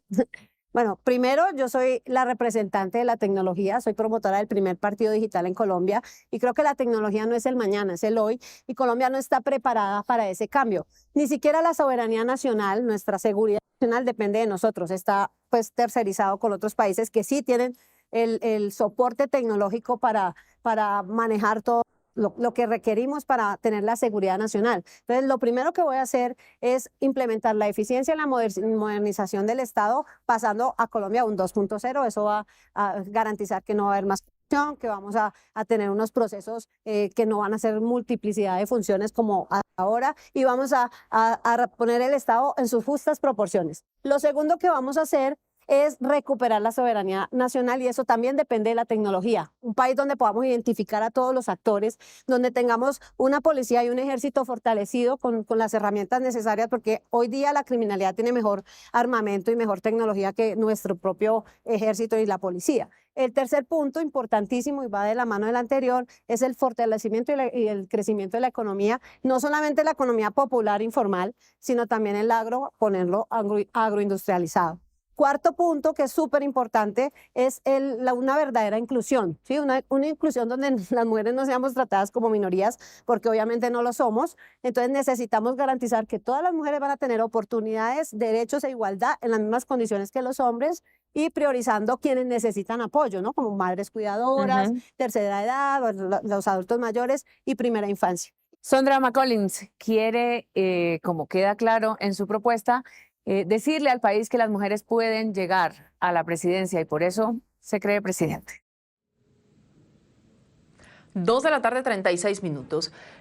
Bueno, primero yo soy la representante de la tecnología, soy promotora del primer partido digital en Colombia y creo que la tecnología no es el mañana, es el hoy y Colombia no está preparada para ese cambio. Ni siquiera la soberanía nacional, nuestra seguridad nacional depende de nosotros, está pues tercerizado con otros países que sí tienen el soporte tecnológico para manejar todo lo que requerimos para tener la seguridad nacional. Entonces, lo primero que voy a hacer es implementar la eficiencia en la modernización del Estado, pasando a Colombia a un 2.0. Eso va a garantizar que no va a haber más corrupción, que vamos a tener unos procesos que no van a ser multiplicidad de funciones como ahora, y vamos a poner el Estado en sus justas proporciones. Lo segundo que vamos a hacer es recuperar la soberanía nacional y eso también depende de la tecnología. Un país donde podamos identificar a todos los actores, donde tengamos una policía y un ejército fortalecido con las herramientas necesarias, porque hoy día la criminalidad tiene mejor armamento y mejor tecnología que nuestro propio ejército y la policía. El tercer punto importantísimo y va de la mano del anterior es el fortalecimiento y el crecimiento de la economía, no solamente la economía popular informal, sino también el agro, ponerlo agroindustrializado. Cuarto punto, que es súper importante, es una verdadera inclusión, ¿sí? Una inclusión donde las mujeres no seamos tratadas como minorías, porque obviamente no lo somos. Entonces necesitamos garantizar que todas las mujeres van a tener oportunidades, derechos e igualdad en las mismas condiciones que los hombres y priorizando quienes necesitan apoyo, ¿no? Como madres cuidadoras, tercera edad, los adultos mayores y primera infancia. Sondra McCollins quiere, como queda claro en su propuesta, decirle al país que las mujeres pueden llegar a la presidencia y por eso se cree presidente. 2:36 p.m.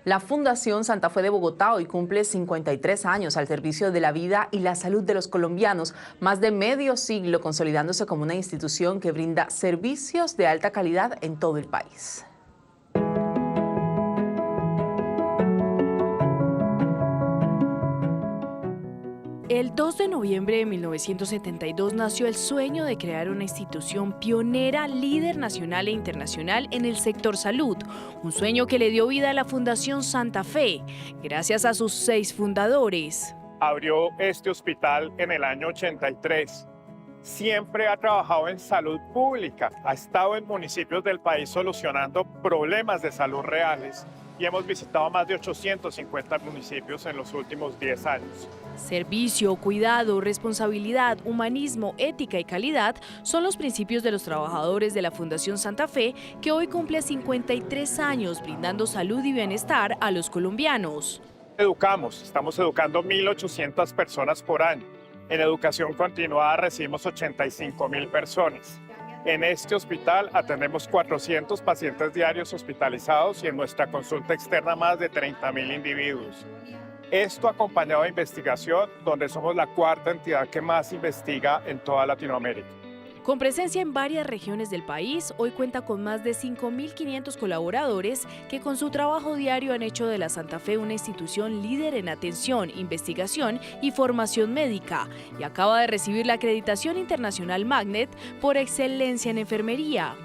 La Fundación Santa Fe de Bogotá hoy cumple 53 años al servicio de la vida y la salud de los colombianos, más de medio siglo consolidándose como una institución que brinda servicios de alta calidad en todo el país. El 2 de noviembre de 1972 nació el sueño de crear una institución pionera, líder nacional e internacional en el sector salud, un sueño que le dio vida a la Fundación Santa Fe, gracias a sus 6 fundadores. Abrió este hospital en el año 83. Siempre ha trabajado en salud pública, ha estado en municipios del país solucionando problemas de salud reales y hemos visitado más de 850 municipios en los últimos 10 años. Servicio, cuidado, responsabilidad, humanismo, ética y calidad son los principios de los trabajadores de la Fundación Santa Fe, que hoy cumple 53 años brindando salud y bienestar a los colombianos. Estamos educando 1.800 personas por año. En educación continuada recibimos 85.000 personas. En este hospital atendemos 400 pacientes diarios hospitalizados y en nuestra consulta externa más de 30.000 individuos. Esto acompañado de investigación, donde somos la 4ª entidad que más investiga en toda Latinoamérica. Con presencia en varias regiones del país, hoy cuenta con más de 5.500 colaboradores que con su trabajo diario han hecho de la Santa Fe una institución líder en atención, investigación y formación médica, y acaba de recibir la acreditación internacional Magnet por excelencia en enfermería.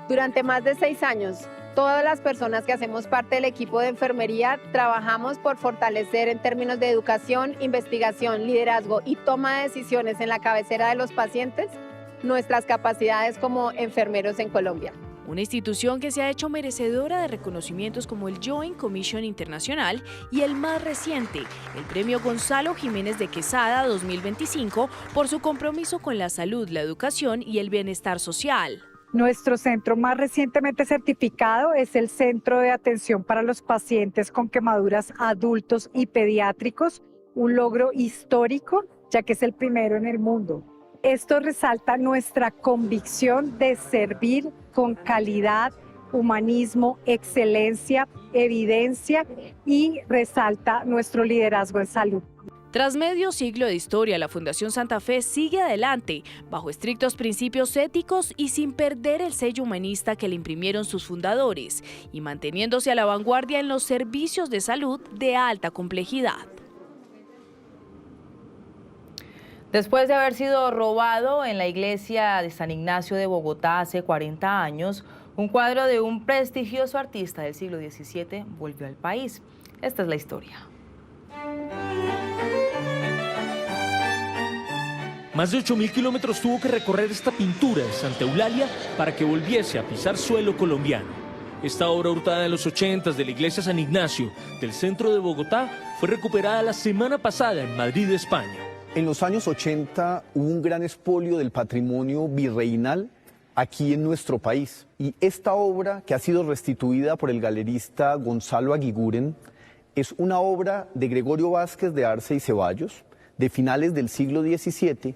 Durante más de 6 años, todas las personas que hacemos parte del equipo de enfermería trabajamos por fortalecer en términos de educación, investigación, liderazgo y toma de decisiones en la cabecera de los pacientes nuestras capacidades como enfermeros en Colombia. Una institución que se ha hecho merecedora de reconocimientos como el Joint Commission Internacional y el más reciente, el Premio Gonzalo Jiménez de Quesada 2025 por su compromiso con la salud, la educación y el bienestar social. Nuestro centro más recientemente certificado es el Centro de Atención para los Pacientes con Quemaduras Adultos y Pediátricos, un logro histórico ya que es el primero en el mundo. Esto resalta nuestra convicción de servir con calidad, humanismo, excelencia, evidencia y resalta nuestro liderazgo en salud. Tras medio siglo de historia, la Fundación Santa Fe sigue adelante, bajo estrictos principios éticos y sin perder el sello humanista que le imprimieron sus fundadores, y manteniéndose a la vanguardia en los servicios de salud de alta complejidad. Después de haber sido robado en la iglesia de San Ignacio de Bogotá hace 40 años, un cuadro de un prestigioso artista del siglo XVII volvió al país. Esta es la historia. Más de 8.000 kilómetros tuvo que recorrer esta pintura de Santa Eulalia para que volviese a pisar suelo colombiano. Esta obra hurtada en los 80s de la iglesia San Ignacio del centro de Bogotá fue recuperada la semana pasada en Madrid, España. En los años 80 hubo un gran expolio del patrimonio virreinal aquí en nuestro país. Y esta obra, que ha sido restituida por el galerista Gonzalo Aguiguren, es una obra de Gregorio Vázquez de Arce y Ceballos, de finales del siglo XVII.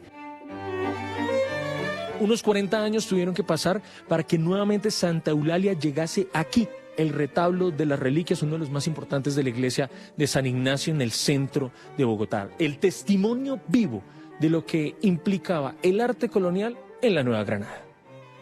Unos 40 años tuvieron que pasar para que nuevamente Santa Eulalia llegase aquí. El retablo de las reliquias, uno de los más importantes de la iglesia de San Ignacio en el centro de Bogotá. El testimonio vivo de lo que implicaba el arte colonial en la Nueva Granada.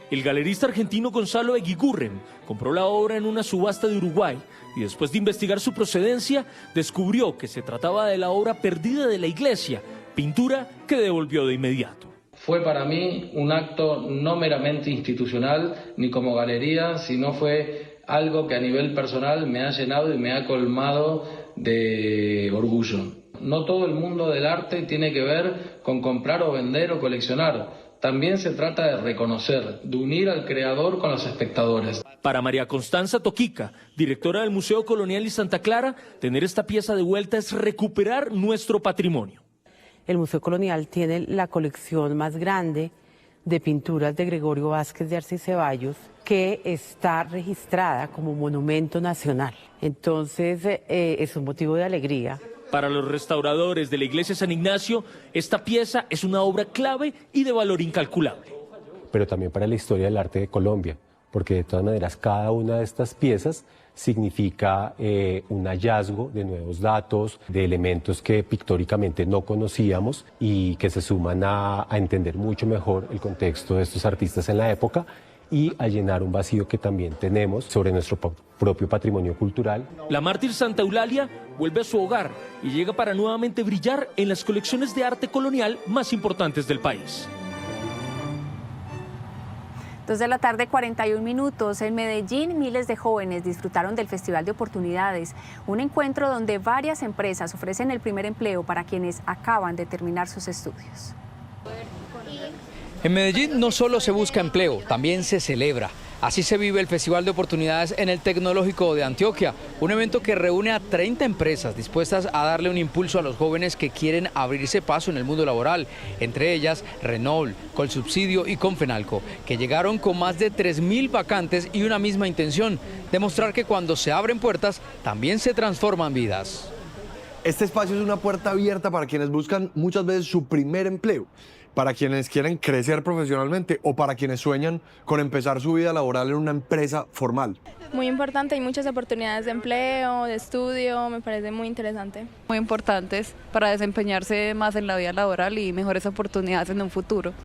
El galerista argentino Gonzalo Aguiguren compró la obra en una subasta de Uruguay y después de investigar su procedencia, descubrió que se trataba de la obra perdida de la iglesia, pintura que devolvió de inmediato. Fue para mí un acto no meramente institucional ni como galería, sino fue algo que a nivel personal me ha llenado y me ha colmado de orgullo. No todo el mundo del arte tiene que ver con comprar o vender o coleccionar. También se trata de reconocer, de unir al creador con los espectadores. Para María Constanza Toquica, directora del Museo Colonial y Santa Clara, tener esta pieza de vuelta es recuperar nuestro patrimonio. El Museo Colonial tiene la colección más grande de pinturas de Gregorio Vázquez de Arce y Ceballos, que está registrada como monumento nacional. Entonces, es un motivo de alegría. Para los restauradores de la iglesia San Ignacio, esta pieza es una obra clave y de valor incalculable. Pero también para la historia del arte de Colombia, porque de todas maneras cada una de estas piezas significa un hallazgo de nuevos datos, de elementos que pictóricamente no conocíamos y que se suman a entender mucho mejor el contexto de estos artistas en la época y a llenar un vacío que también tenemos sobre nuestro propio patrimonio cultural. La mártir Santa Eulalia vuelve a su hogar y llega para nuevamente brillar en las colecciones de arte colonial más importantes del país. 2 de la tarde, 41 minutos. En Medellín, miles de jóvenes disfrutaron del Festival de Oportunidades, un encuentro donde varias empresas ofrecen el primer empleo para quienes acaban de terminar sus estudios. En Medellín no solo se busca empleo, también se celebra. Así se vive el Festival de Oportunidades en el Tecnológico de Antioquia, un evento que reúne a 30 empresas dispuestas a darle un impulso a los jóvenes que quieren abrirse paso en el mundo laboral, entre ellas Renault, Colsubsidio y Confenalco, que llegaron con más de 3.000 vacantes y una misma intención, demostrar que cuando se abren puertas, también se transforman vidas. Este espacio es una puerta abierta para quienes buscan muchas veces su primer empleo, para quienes quieren crecer profesionalmente o para quienes sueñan con empezar su vida laboral en una empresa formal. Muy importante, hay muchas oportunidades de empleo, de estudio, me parece muy interesante. Muy importantes para desempeñarse más en la vida laboral y mejores oportunidades en un futuro.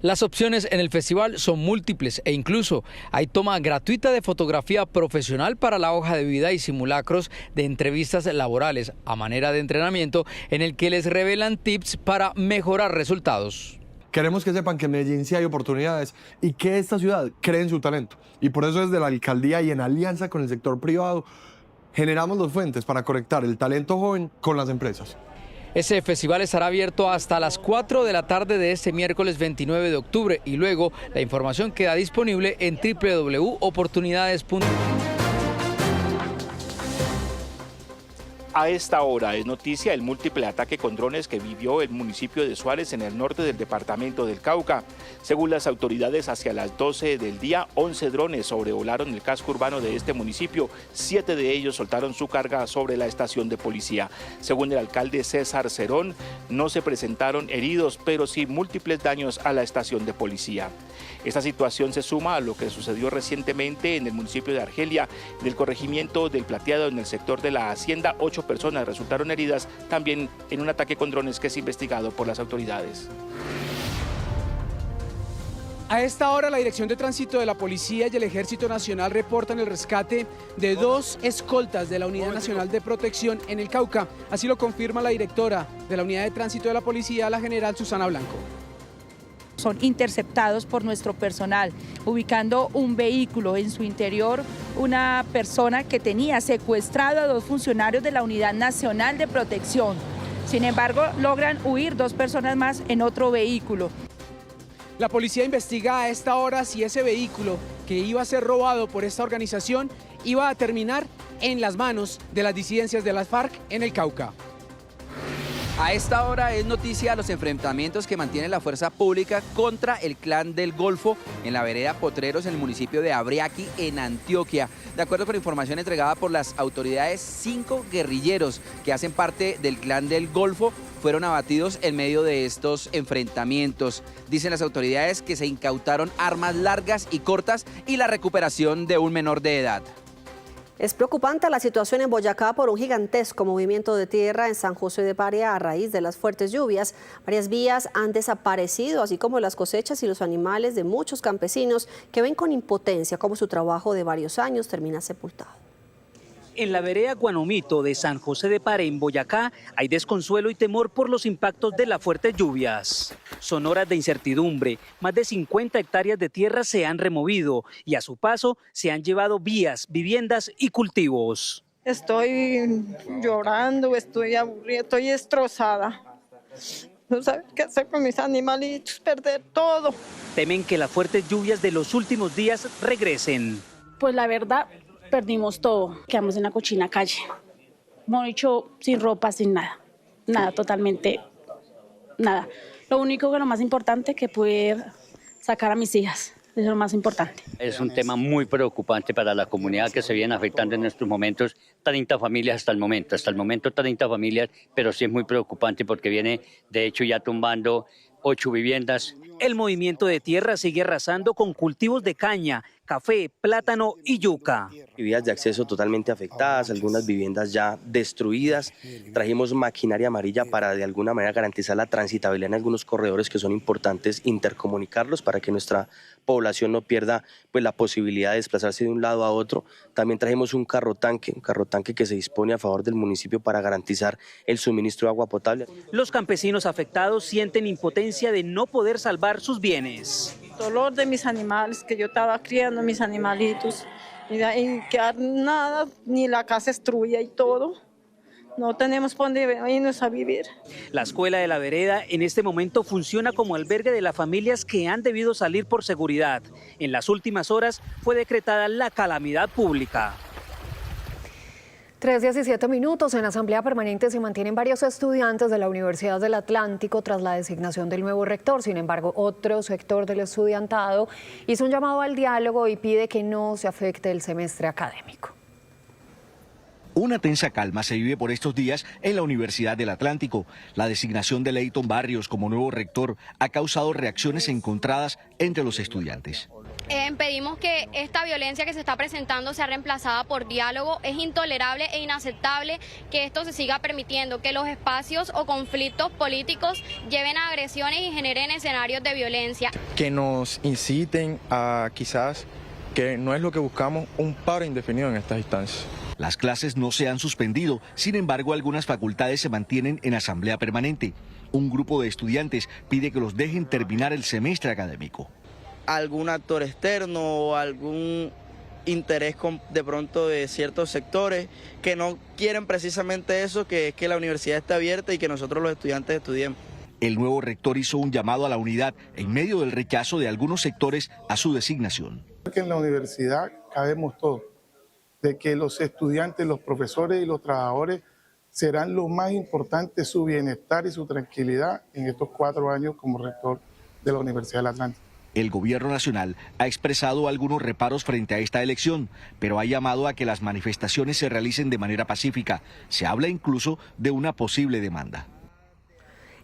Las opciones en el festival son múltiples e incluso hay toma gratuita de fotografía profesional para la hoja de vida y simulacros de entrevistas laborales a manera de entrenamiento en el que les revelan tips para mejorar resultados. Queremos que sepan que en Medellín sí hay oportunidades y que esta ciudad cree en su talento. Y por eso desde la alcaldía y en alianza con el sector privado generamos los fuentes para conectar el talento joven con las empresas. Ese festival estará abierto hasta las 4 de la tarde de este miércoles 29 de octubre y luego la información queda disponible en www.oportunidades.com. A esta hora es noticia el múltiple ataque con drones que vivió el municipio de Suárez en el norte del departamento del Cauca. Según las autoridades, hacia las 12 del día, 11 drones sobrevolaron el casco urbano de este municipio. 7 de ellos soltaron su carga sobre la estación de policía. Según el alcalde César Cerón, no se presentaron heridos, pero sí múltiples daños a la estación de policía. Esta situación se suma a lo que sucedió recientemente en el municipio de Argelia, en el corregimiento del Plateado, en el sector de la Hacienda. 8 personas resultaron heridas también en un ataque con drones que es investigado por las autoridades. A esta hora, la Dirección de Tránsito de la Policía y el Ejército Nacional reportan el rescate de 2 escoltas de la Unidad Nacional de Protección en el Cauca. Así lo confirma la directora de la Unidad de Tránsito de la Policía, la general Susana Blanco. Son interceptados por nuestro personal, ubicando un vehículo en su interior, una persona que tenía secuestrado a 2 funcionarios de la Unidad Nacional de Protección. Sin embargo, logran huir 2 personas más en otro vehículo. La policía investiga a esta hora si ese vehículo que iba a ser robado por esta organización iba a terminar en las manos de las disidencias de las FARC en el Cauca. A esta hora es noticia los enfrentamientos que mantiene la fuerza pública contra el Clan del Golfo en la vereda Potreros en el municipio de Abriaqui, en Antioquia. De acuerdo con información entregada por las autoridades, 5 guerrilleros que hacen parte del Clan del Golfo fueron abatidos en medio de estos enfrentamientos. Dicen las autoridades que se incautaron armas largas y cortas y la recuperación de un menor de edad. Es preocupante la situación en Boyacá por un gigantesco movimiento de tierra en San José de Parea a raíz de las fuertes lluvias. Varias vías han desaparecido, así como las cosechas y los animales de muchos campesinos que ven con impotencia cómo su trabajo de varios años termina sepultado. En la vereda Guanomito de San José de Pare, en Boyacá, hay desconsuelo y temor por los impactos de las fuertes lluvias. Son horas de incertidumbre. Más de 50 hectáreas de tierra se han removido y a su paso se han llevado vías, viviendas y cultivos. Estoy llorando, estoy aburrida, estoy destrozada. No sé qué hacer con mis animalitos, perder todo. Temen que las fuertes lluvias de los últimos días regresen. Pues la verdad, perdimos todo, quedamos en la cochina calle, hemos dicho sin ropa, sin nada, nada, totalmente nada. Lo único que lo más importante es que poder sacar a mis hijas, eso es lo más importante. Es un tema muy preocupante para la comunidad que se viene afectando en estos momentos, 30 familias hasta el momento 30 familias, pero sí es muy preocupante porque viene de hecho ya tumbando 8 viviendas. El movimiento de tierra sigue arrasando con cultivos de caña, café, plátano y yuca. Vías de acceso totalmente afectadas, algunas viviendas ya destruidas. Trajimos maquinaria amarilla para de alguna manera garantizar la transitabilidad en algunos corredores que son importantes, intercomunicarlos para que nuestra población no pierda pues, la posibilidad de desplazarse de un lado a otro. También trajimos un carro tanque que se dispone a favor del municipio para garantizar el suministro de agua potable. Los campesinos afectados sienten impotencia de no poder salvar sus bienes. Dolor de mis animales, que yo estaba criando mis animalitos, y que nada, ni la casa destruida y todo. No tenemos por dónde irnos a vivir. La escuela de la vereda en este momento funciona como albergue de las familias que han debido salir por seguridad. En las últimas horas fue decretada la calamidad pública. 3:17. En Asamblea Permanente se mantienen varios estudiantes de la Universidad del Atlántico tras la designación del nuevo rector. Sin embargo, otro sector del estudiantado hizo un llamado al diálogo y pide que no se afecte el semestre académico. Una tensa calma se vive por estos días en la Universidad del Atlántico. La designación de Leighton Barrios como nuevo rector ha causado reacciones encontradas entre los estudiantes. Pedimos que esta violencia que se está presentando sea reemplazada por diálogo. Es intolerable e inaceptable que esto se siga permitiendo, que los espacios o conflictos políticos lleven a agresiones y generen escenarios de violencia. Que nos inciten a quizás, que no es lo que buscamos, un paro indefinido en estas instancias. Las clases no se han suspendido, sin embargo algunas facultades se mantienen en asamblea permanente. Un grupo de estudiantes pide que los dejen terminar el semestre académico. Algún actor externo o algún interés de pronto de ciertos sectores que no quieren precisamente eso, que es que la universidad esté abierta y que nosotros los estudiantes estudiemos. El nuevo rector hizo un llamado a la unidad en medio del rechazo de algunos sectores a su designación. Que en la universidad cabemos todos, de que los estudiantes, los profesores y los trabajadores serán lo más importante, su bienestar y su tranquilidad en estos 4 años como rector de la Universidad del Atlántico. El gobierno nacional ha expresado algunos reparos frente a esta elección, pero ha llamado a que las manifestaciones se realicen de manera pacífica. Se habla incluso de una posible demanda.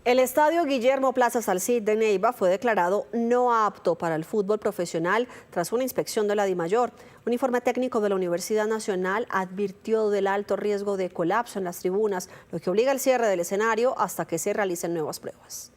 El estadio Guillermo Plaza Salcid de Neiva fue declarado no apto para el fútbol profesional tras una inspección de la DIMAYOR. Un informe técnico de la Universidad Nacional advirtió del alto riesgo de colapso en las tribunas, lo que obliga al cierre del escenario hasta que se realicen nuevas pruebas.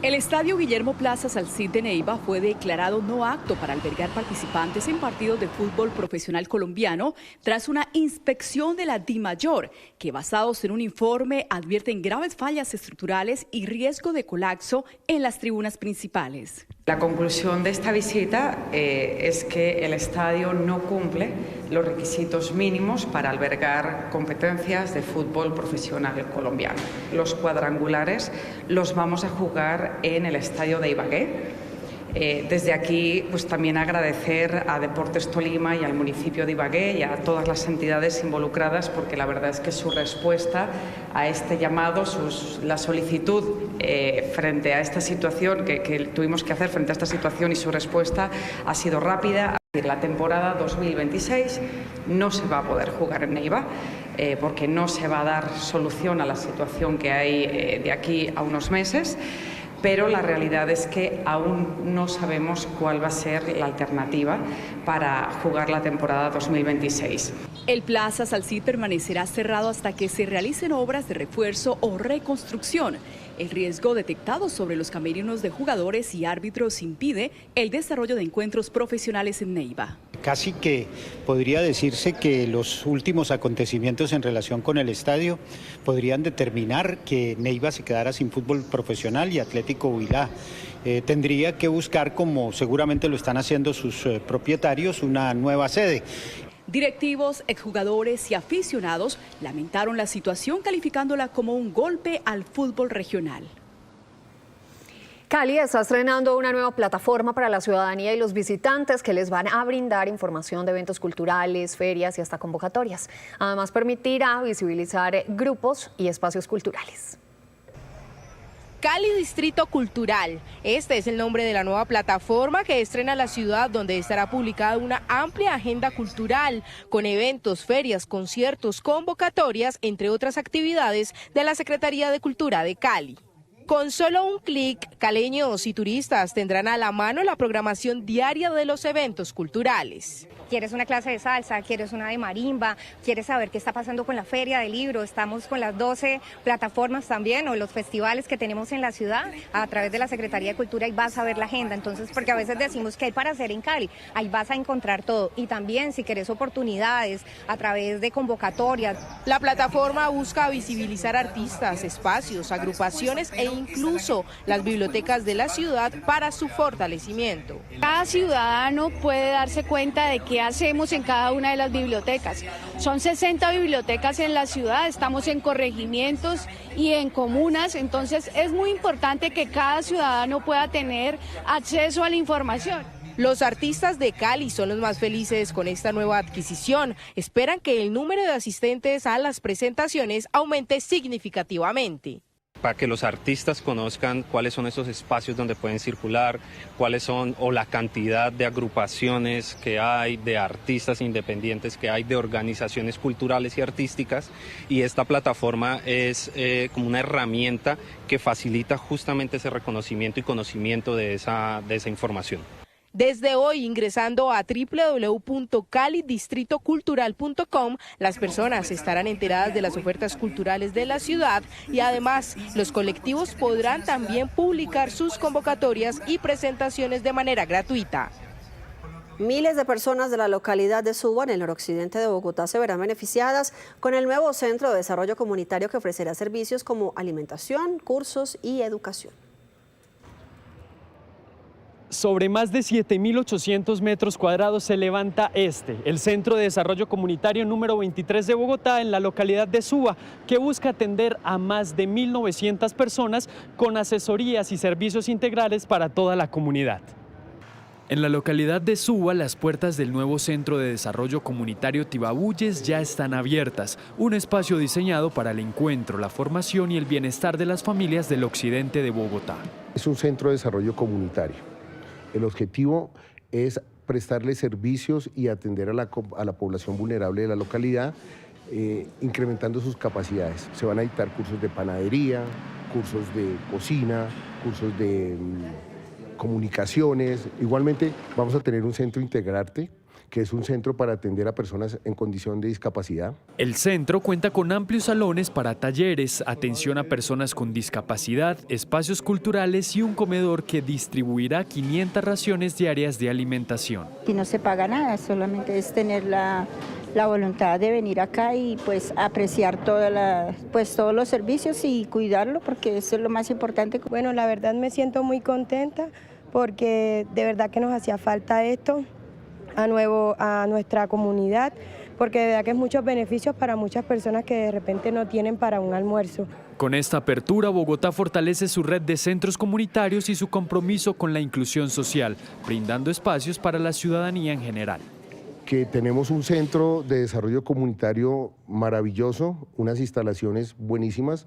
El estadio Guillermo Plaza Salcid de Neiva fue declarado no apto para albergar participantes en partidos de fútbol profesional colombiano tras una inspección de la DIMAYOR, que basados en un informe advierten graves fallas estructurales y riesgo de colapso en las tribunas principales. La conclusión de esta visita es que el estadio no cumple los requisitos mínimos para albergar competencias de fútbol profesional colombiano. Los cuadrangulares los vamos a jugar en el estadio de Ibagué. Desde aquí, pues también agradecer a Deportes Tolima y al municipio de Ibagué y a todas las entidades involucradas, porque la verdad es que su respuesta a este llamado, la solicitud frente a esta situación que tuvimos que hacer frente a esta situación, y su respuesta ha sido rápida. La temporada 2026 no se va a poder jugar en Neiva porque no se va a dar solución a la situación que hay de aquí a unos meses. Pero la realidad es que aún no sabemos cuál va a ser la alternativa para jugar la temporada 2026. El Plaza Salcid permanecerá cerrado hasta que se realicen obras de refuerzo o reconstrucción. El riesgo detectado sobre los camerinos de jugadores y árbitros impide el desarrollo de encuentros profesionales en Neiva. Casi que podría decirse que los últimos acontecimientos en relación con el estadio podrían determinar que Neiva se quedara sin fútbol profesional y Atlético Huila tendría que buscar, como seguramente lo están haciendo sus propietarios, una nueva sede. Directivos, exjugadores y aficionados lamentaron la situación, calificándola como un golpe al fútbol regional. Cali está estrenando una nueva plataforma para la ciudadanía y los visitantes que les van a brindar información de eventos culturales, ferias y hasta convocatorias. Además, permitirá visibilizar grupos y espacios culturales. Cali Distrito Cultural. Este es el nombre de la nueva plataforma que estrena la ciudad, donde estará publicada una amplia agenda cultural con eventos, ferias, conciertos, convocatorias, entre otras actividades de la Secretaría de Cultura de Cali. Con solo un clic, caleños y turistas tendrán a la mano la programación diaria de los eventos culturales. ¿Quieres una clase de salsa? ¿Quieres una de marimba? ¿Quieres saber qué está pasando con la Feria del Libro? Estamos con las 12 plataformas también, o los festivales que tenemos en la ciudad a través de la Secretaría de Cultura, y vas a ver la agenda. Entonces, porque a veces decimos que hay para hacer en Cali, ahí vas a encontrar todo. Y también, si quieres oportunidades a través de convocatorias. La plataforma busca visibilizar artistas, espacios, agrupaciones e incluso las bibliotecas de la ciudad para su fortalecimiento. Cada ciudadano puede darse cuenta de qué hacemos en cada una de las bibliotecas. Son 60 bibliotecas en la ciudad, estamos en corregimientos y en comunas, entonces es muy importante que cada ciudadano pueda tener acceso a la información. Los artistas de Cali son los más felices con esta nueva adquisición. Esperan que el número de asistentes a las presentaciones aumente significativamente. Para que los artistas conozcan cuáles son esos espacios donde pueden circular, cuáles son, o la cantidad de agrupaciones que hay, de artistas independientes que hay, de organizaciones culturales y artísticas, y esta plataforma es como una herramienta que facilita justamente ese reconocimiento y conocimiento de esa información. Desde hoy, ingresando a www.calidistritocultural.com, las personas estarán enteradas de las ofertas culturales de la ciudad, y además los colectivos podrán también publicar sus convocatorias y presentaciones de manera gratuita. Miles de personas de la localidad de Suba, en el noroccidente de Bogotá, se verán beneficiadas con el nuevo Centro de Desarrollo Comunitario, que ofrecerá servicios como alimentación, cursos y educación. Sobre más de 7.800 metros cuadrados se levanta el Centro de Desarrollo Comunitario número 23 de Bogotá, en la localidad de Suba, que busca atender a más de 1.900 personas con asesorías y servicios integrales para toda la comunidad. En la localidad de Suba, las puertas del nuevo Centro de Desarrollo Comunitario Tibabuyes ya están abiertas, un espacio diseñado para el encuentro, la formación y el bienestar de las familias del occidente de Bogotá. Es un centro de desarrollo comunitario. El objetivo es prestarle servicios y atender a la población vulnerable de la localidad, incrementando sus capacidades. Se van a dictar cursos de panadería, cursos de cocina, cursos de comunicaciones. Igualmente vamos a tener un centro Integrarte, que es un centro para atender a personas en condición de discapacidad. El centro cuenta con amplios salones para talleres, atención a personas con discapacidad, espacios culturales y un comedor que distribuirá 500 raciones diarias de alimentación. Y no se paga nada, solamente es tener la voluntad de venir acá y pues apreciar todos los servicios y cuidarlo, porque eso es lo más importante. Bueno, la verdad me siento muy contenta porque de verdad que nos hacía falta esto a nuestra comunidad, porque de verdad que es muchos beneficios para muchas personas que de repente no tienen para un almuerzo. Con esta apertura, Bogotá fortalece su red de centros comunitarios y su compromiso con la inclusión social, brindando espacios para la ciudadanía en general. Que tenemos un centro de desarrollo comunitario maravilloso, unas instalaciones buenísimas,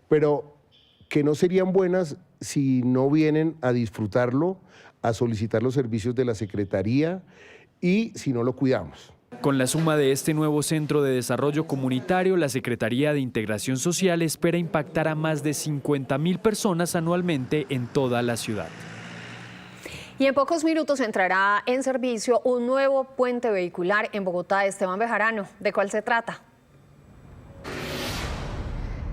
pero que no serían buenas si no vienen a disfrutarlo, a solicitar los servicios de la Secretaría y si no lo cuidamos. Con la suma de este nuevo Centro de Desarrollo Comunitario, la Secretaría de Integración Social espera impactar a más de 50.000 personas anualmente en toda la ciudad. Y en pocos minutos entrará en servicio un nuevo puente vehicular en Bogotá. Esteban Bejarano, ¿de cuál se trata?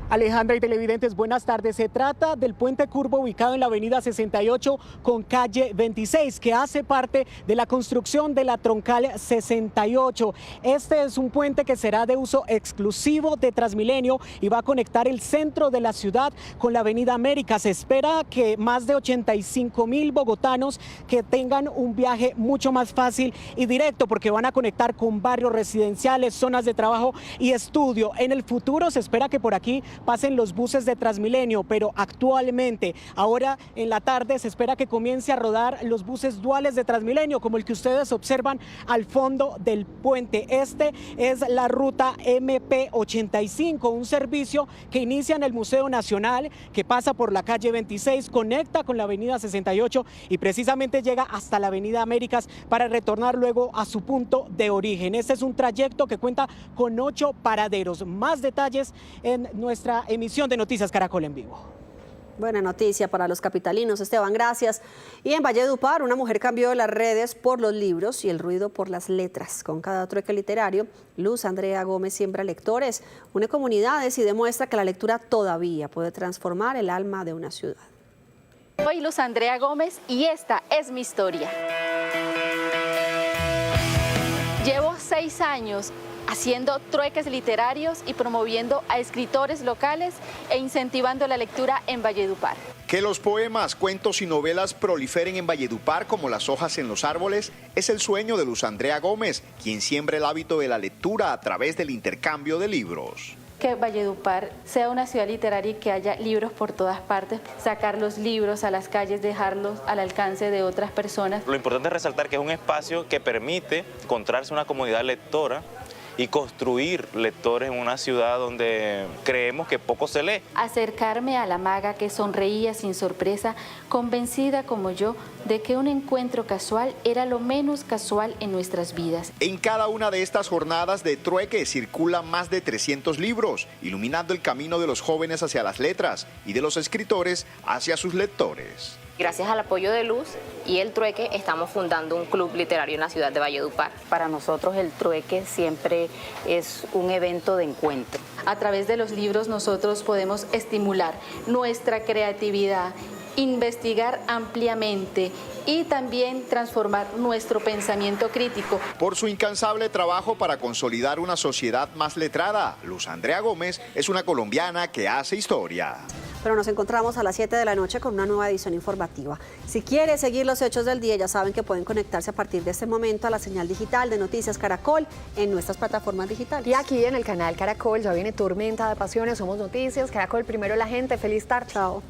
Alejandra y televidentes, buenas tardes. Se trata del puente curvo ubicado en la avenida 68 con calle 26, que hace parte de la construcción de la troncal 68. Este es un puente que será de uso exclusivo de Transmilenio y va a conectar el centro de la ciudad con la avenida América. Se espera que más de 85.000 bogotanos que tengan un viaje mucho más fácil y directo, porque van a conectar con barrios residenciales, zonas de trabajo y estudio. En el futuro se espera que por aquí pasen los buses de Transmilenio, pero actualmente, ahora en la tarde, se espera que comience a rodar los buses duales de Transmilenio, como el que ustedes observan al fondo del puente. Este es la ruta MP85, un servicio que inicia en el Museo Nacional, que pasa por la calle 26, conecta con la avenida 68 y precisamente llega hasta la avenida Américas para retornar luego a su punto de origen. Este es un trayecto que cuenta con 8 paraderos. Más detalles en nuestra emisión de Noticias Caracol en vivo. Buena noticia para los capitalinos, Esteban, gracias. Y en Valledupar, una mujer cambió las redes por los libros y el ruido por las letras. Con cada trueque literario, Luz Andrea Gómez siembra lectores, une comunidades y demuestra que la lectura todavía puede transformar el alma de una ciudad. Soy Luz Andrea Gómez y esta es mi historia. Llevo 6 años haciendo trueques literarios y promoviendo a escritores locales e incentivando la lectura en Valledupar. Que los poemas, cuentos y novelas proliferen en Valledupar como las hojas en los árboles es el sueño de Luz Andrea Gómez, quien siembra el hábito de la lectura a través del intercambio de libros. Que Valledupar sea una ciudad literaria y que haya libros por todas partes, sacar los libros a las calles, dejarlos al alcance de otras personas. Lo importante es resaltar que es un espacio que permite encontrarse una comunidad lectora y construir lectores en una ciudad donde creemos que poco se lee. Acercarme a la maga que sonreía sin sorpresa, convencida como yo de que un encuentro casual era lo menos casual en nuestras vidas. En cada una de estas jornadas de trueque circulan más de 300 libros, iluminando el camino de los jóvenes hacia las letras y de los escritores hacia sus lectores. Gracias al apoyo de Luz y el trueque estamos fundando un club literario en la ciudad de Valledupar. Para nosotros el trueque siempre es un evento de encuentro. A través de los libros nosotros podemos estimular nuestra creatividad, investigar ampliamente y también transformar nuestro pensamiento crítico. Por su incansable trabajo para consolidar una sociedad más letrada, Luz Andrea Gómez es una colombiana que hace historia. Pero nos encontramos a las 7 de la noche con una nueva edición informativa. Si quiere seguir los hechos del día, ya saben que pueden conectarse a partir de este momento a la señal digital de Noticias Caracol en nuestras plataformas digitales. Y aquí en el canal Caracol ya viene Tormenta de Pasiones, Somos Noticias, Caracol, primero la gente. Feliz tarde. Chao.